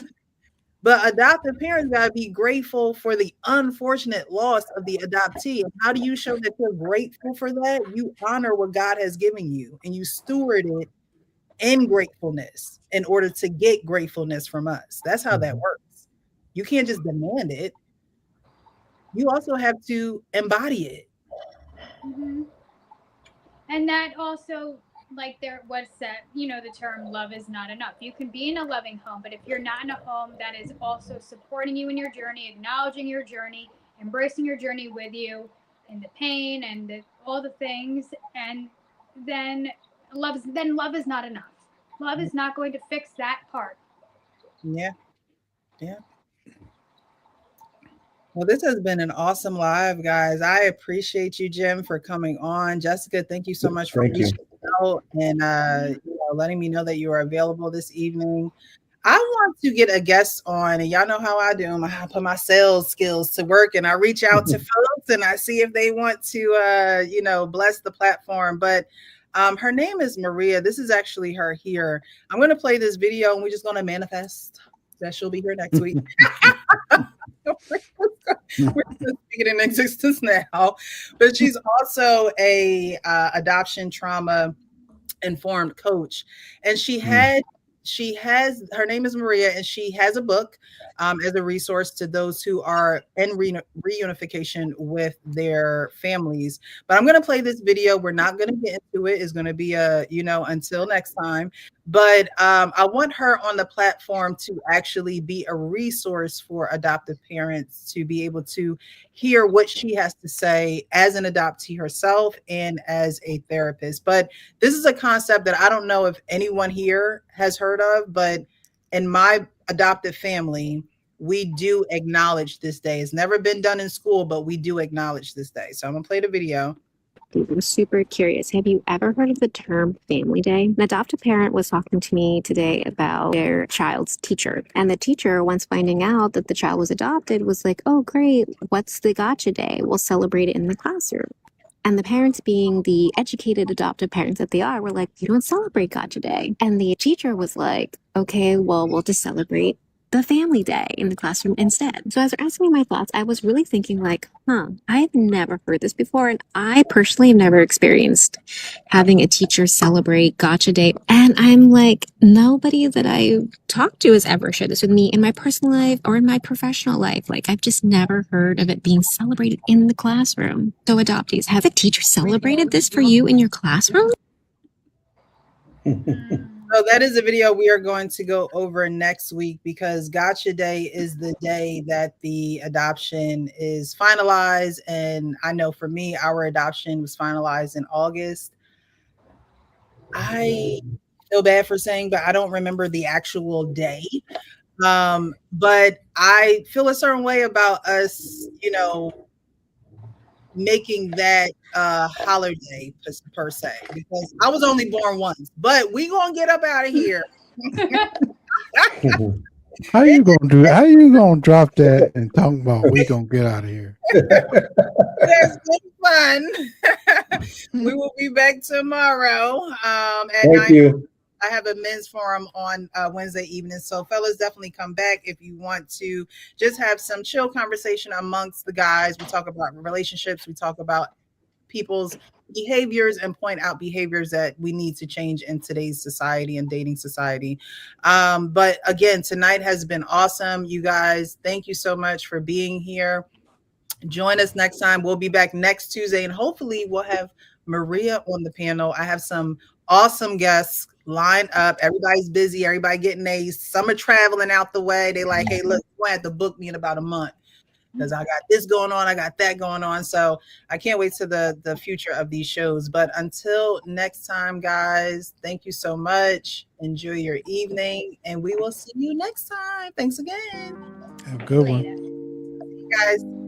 But adoptive parents got to be grateful for the unfortunate loss of the adoptee. And how do you show that you're grateful for that? You honor what God has given you and you steward it in gratefulness in order to get gratefulness from us. That's how that works. You can't just demand it. You also have to embody it. Mm-hmm. And that also, like there was said, you know, the term love is not enough. You can be in a loving home, but if you're not in a home that is also supporting you in your journey, acknowledging your journey, embracing your journey with you and the pain and all the things, and then love is not enough. Love is not going to fix that part. Yeah. Yeah. Well, this has been an awesome live, guys. I appreciate you, Jim, for coming on. Jessica, thank you so much for reaching out and letting me know that you are available this evening. I want to get a guest on, and y'all know how I do. I put my sales skills to work, and I reach out to folks, and I see if they want to, bless the platform. But her name is Maria. This is actually her here. I'm going to play this video, and we're just going to manifest that she'll be here next week. We're just speaking in existence now, but she's also a adoption trauma informed coach, and she has her name is Maria, and she has a book as a resource to those who are in reunification with their families. But I'm going to play this video. We're not going to get into it. It's going to be until next time. But I want her on the platform to actually be a resource for adoptive parents to be able to hear what she has to say as an adoptee herself and as a therapist. But this is a concept that I don't know if anyone here has heard of, but in my adoptive family, we do acknowledge this day. It's never been done in school, but we do acknowledge this day. So I'm going to play the video. I'm super curious. Have you ever heard of the term family day? An adoptive parent was talking to me today about their child's teacher. And the teacher, once finding out that the child was adopted, was like, oh, great. What's the gotcha day? We'll celebrate it in the classroom. And the parents, being the educated adoptive parents that they are, were like, you don't celebrate gotcha day. And the teacher was like, okay, well, we'll just celebrate the family day in the classroom instead. So as they're asking me my thoughts, I was really thinking like, I've never heard this before. And I personally have never experienced having a teacher celebrate gotcha day. And I'm like, nobody that I talked to has ever shared this with me in my personal life or in my professional life. Like, I've just never heard of it being celebrated in the classroom. So adoptees, have a teacher celebrated this for you in your classroom? So that is a video we are going to go over next week, because Gotcha Day is the day that the adoption is finalized. And I know for me, our adoption was finalized in August. I feel bad for saying, but I don't remember the actual day. But I feel a certain way about us, making that holiday per se, because I was only born once. But we gonna get up out of here. How you gonna drop that and talk about we gonna get out of here? That's been fun. We will be back tomorrow at Thank 9. you. I have a men's forum on Wednesday evening. So fellas, definitely come back if you want to just have some chill conversation amongst the guys. We talk about relationships. We talk about people's behaviors and point out behaviors that we need to change in today's society and dating society. But again, tonight has been awesome. You guys, thank you so much for being here. Join us next time. We'll be back next Tuesday, and hopefully we'll have Maria on the panel. I have some awesome guests lined up. Everybody's busy. Everybody getting a summer traveling out the way. They like, hey, look, you have to book me in about a month because I got this going on. I got that going on. So I can't wait to the future of these shows. But until next time, guys, thank you so much. Enjoy your evening, and we will see you next time. Thanks again. Have a good one. Later. Guys.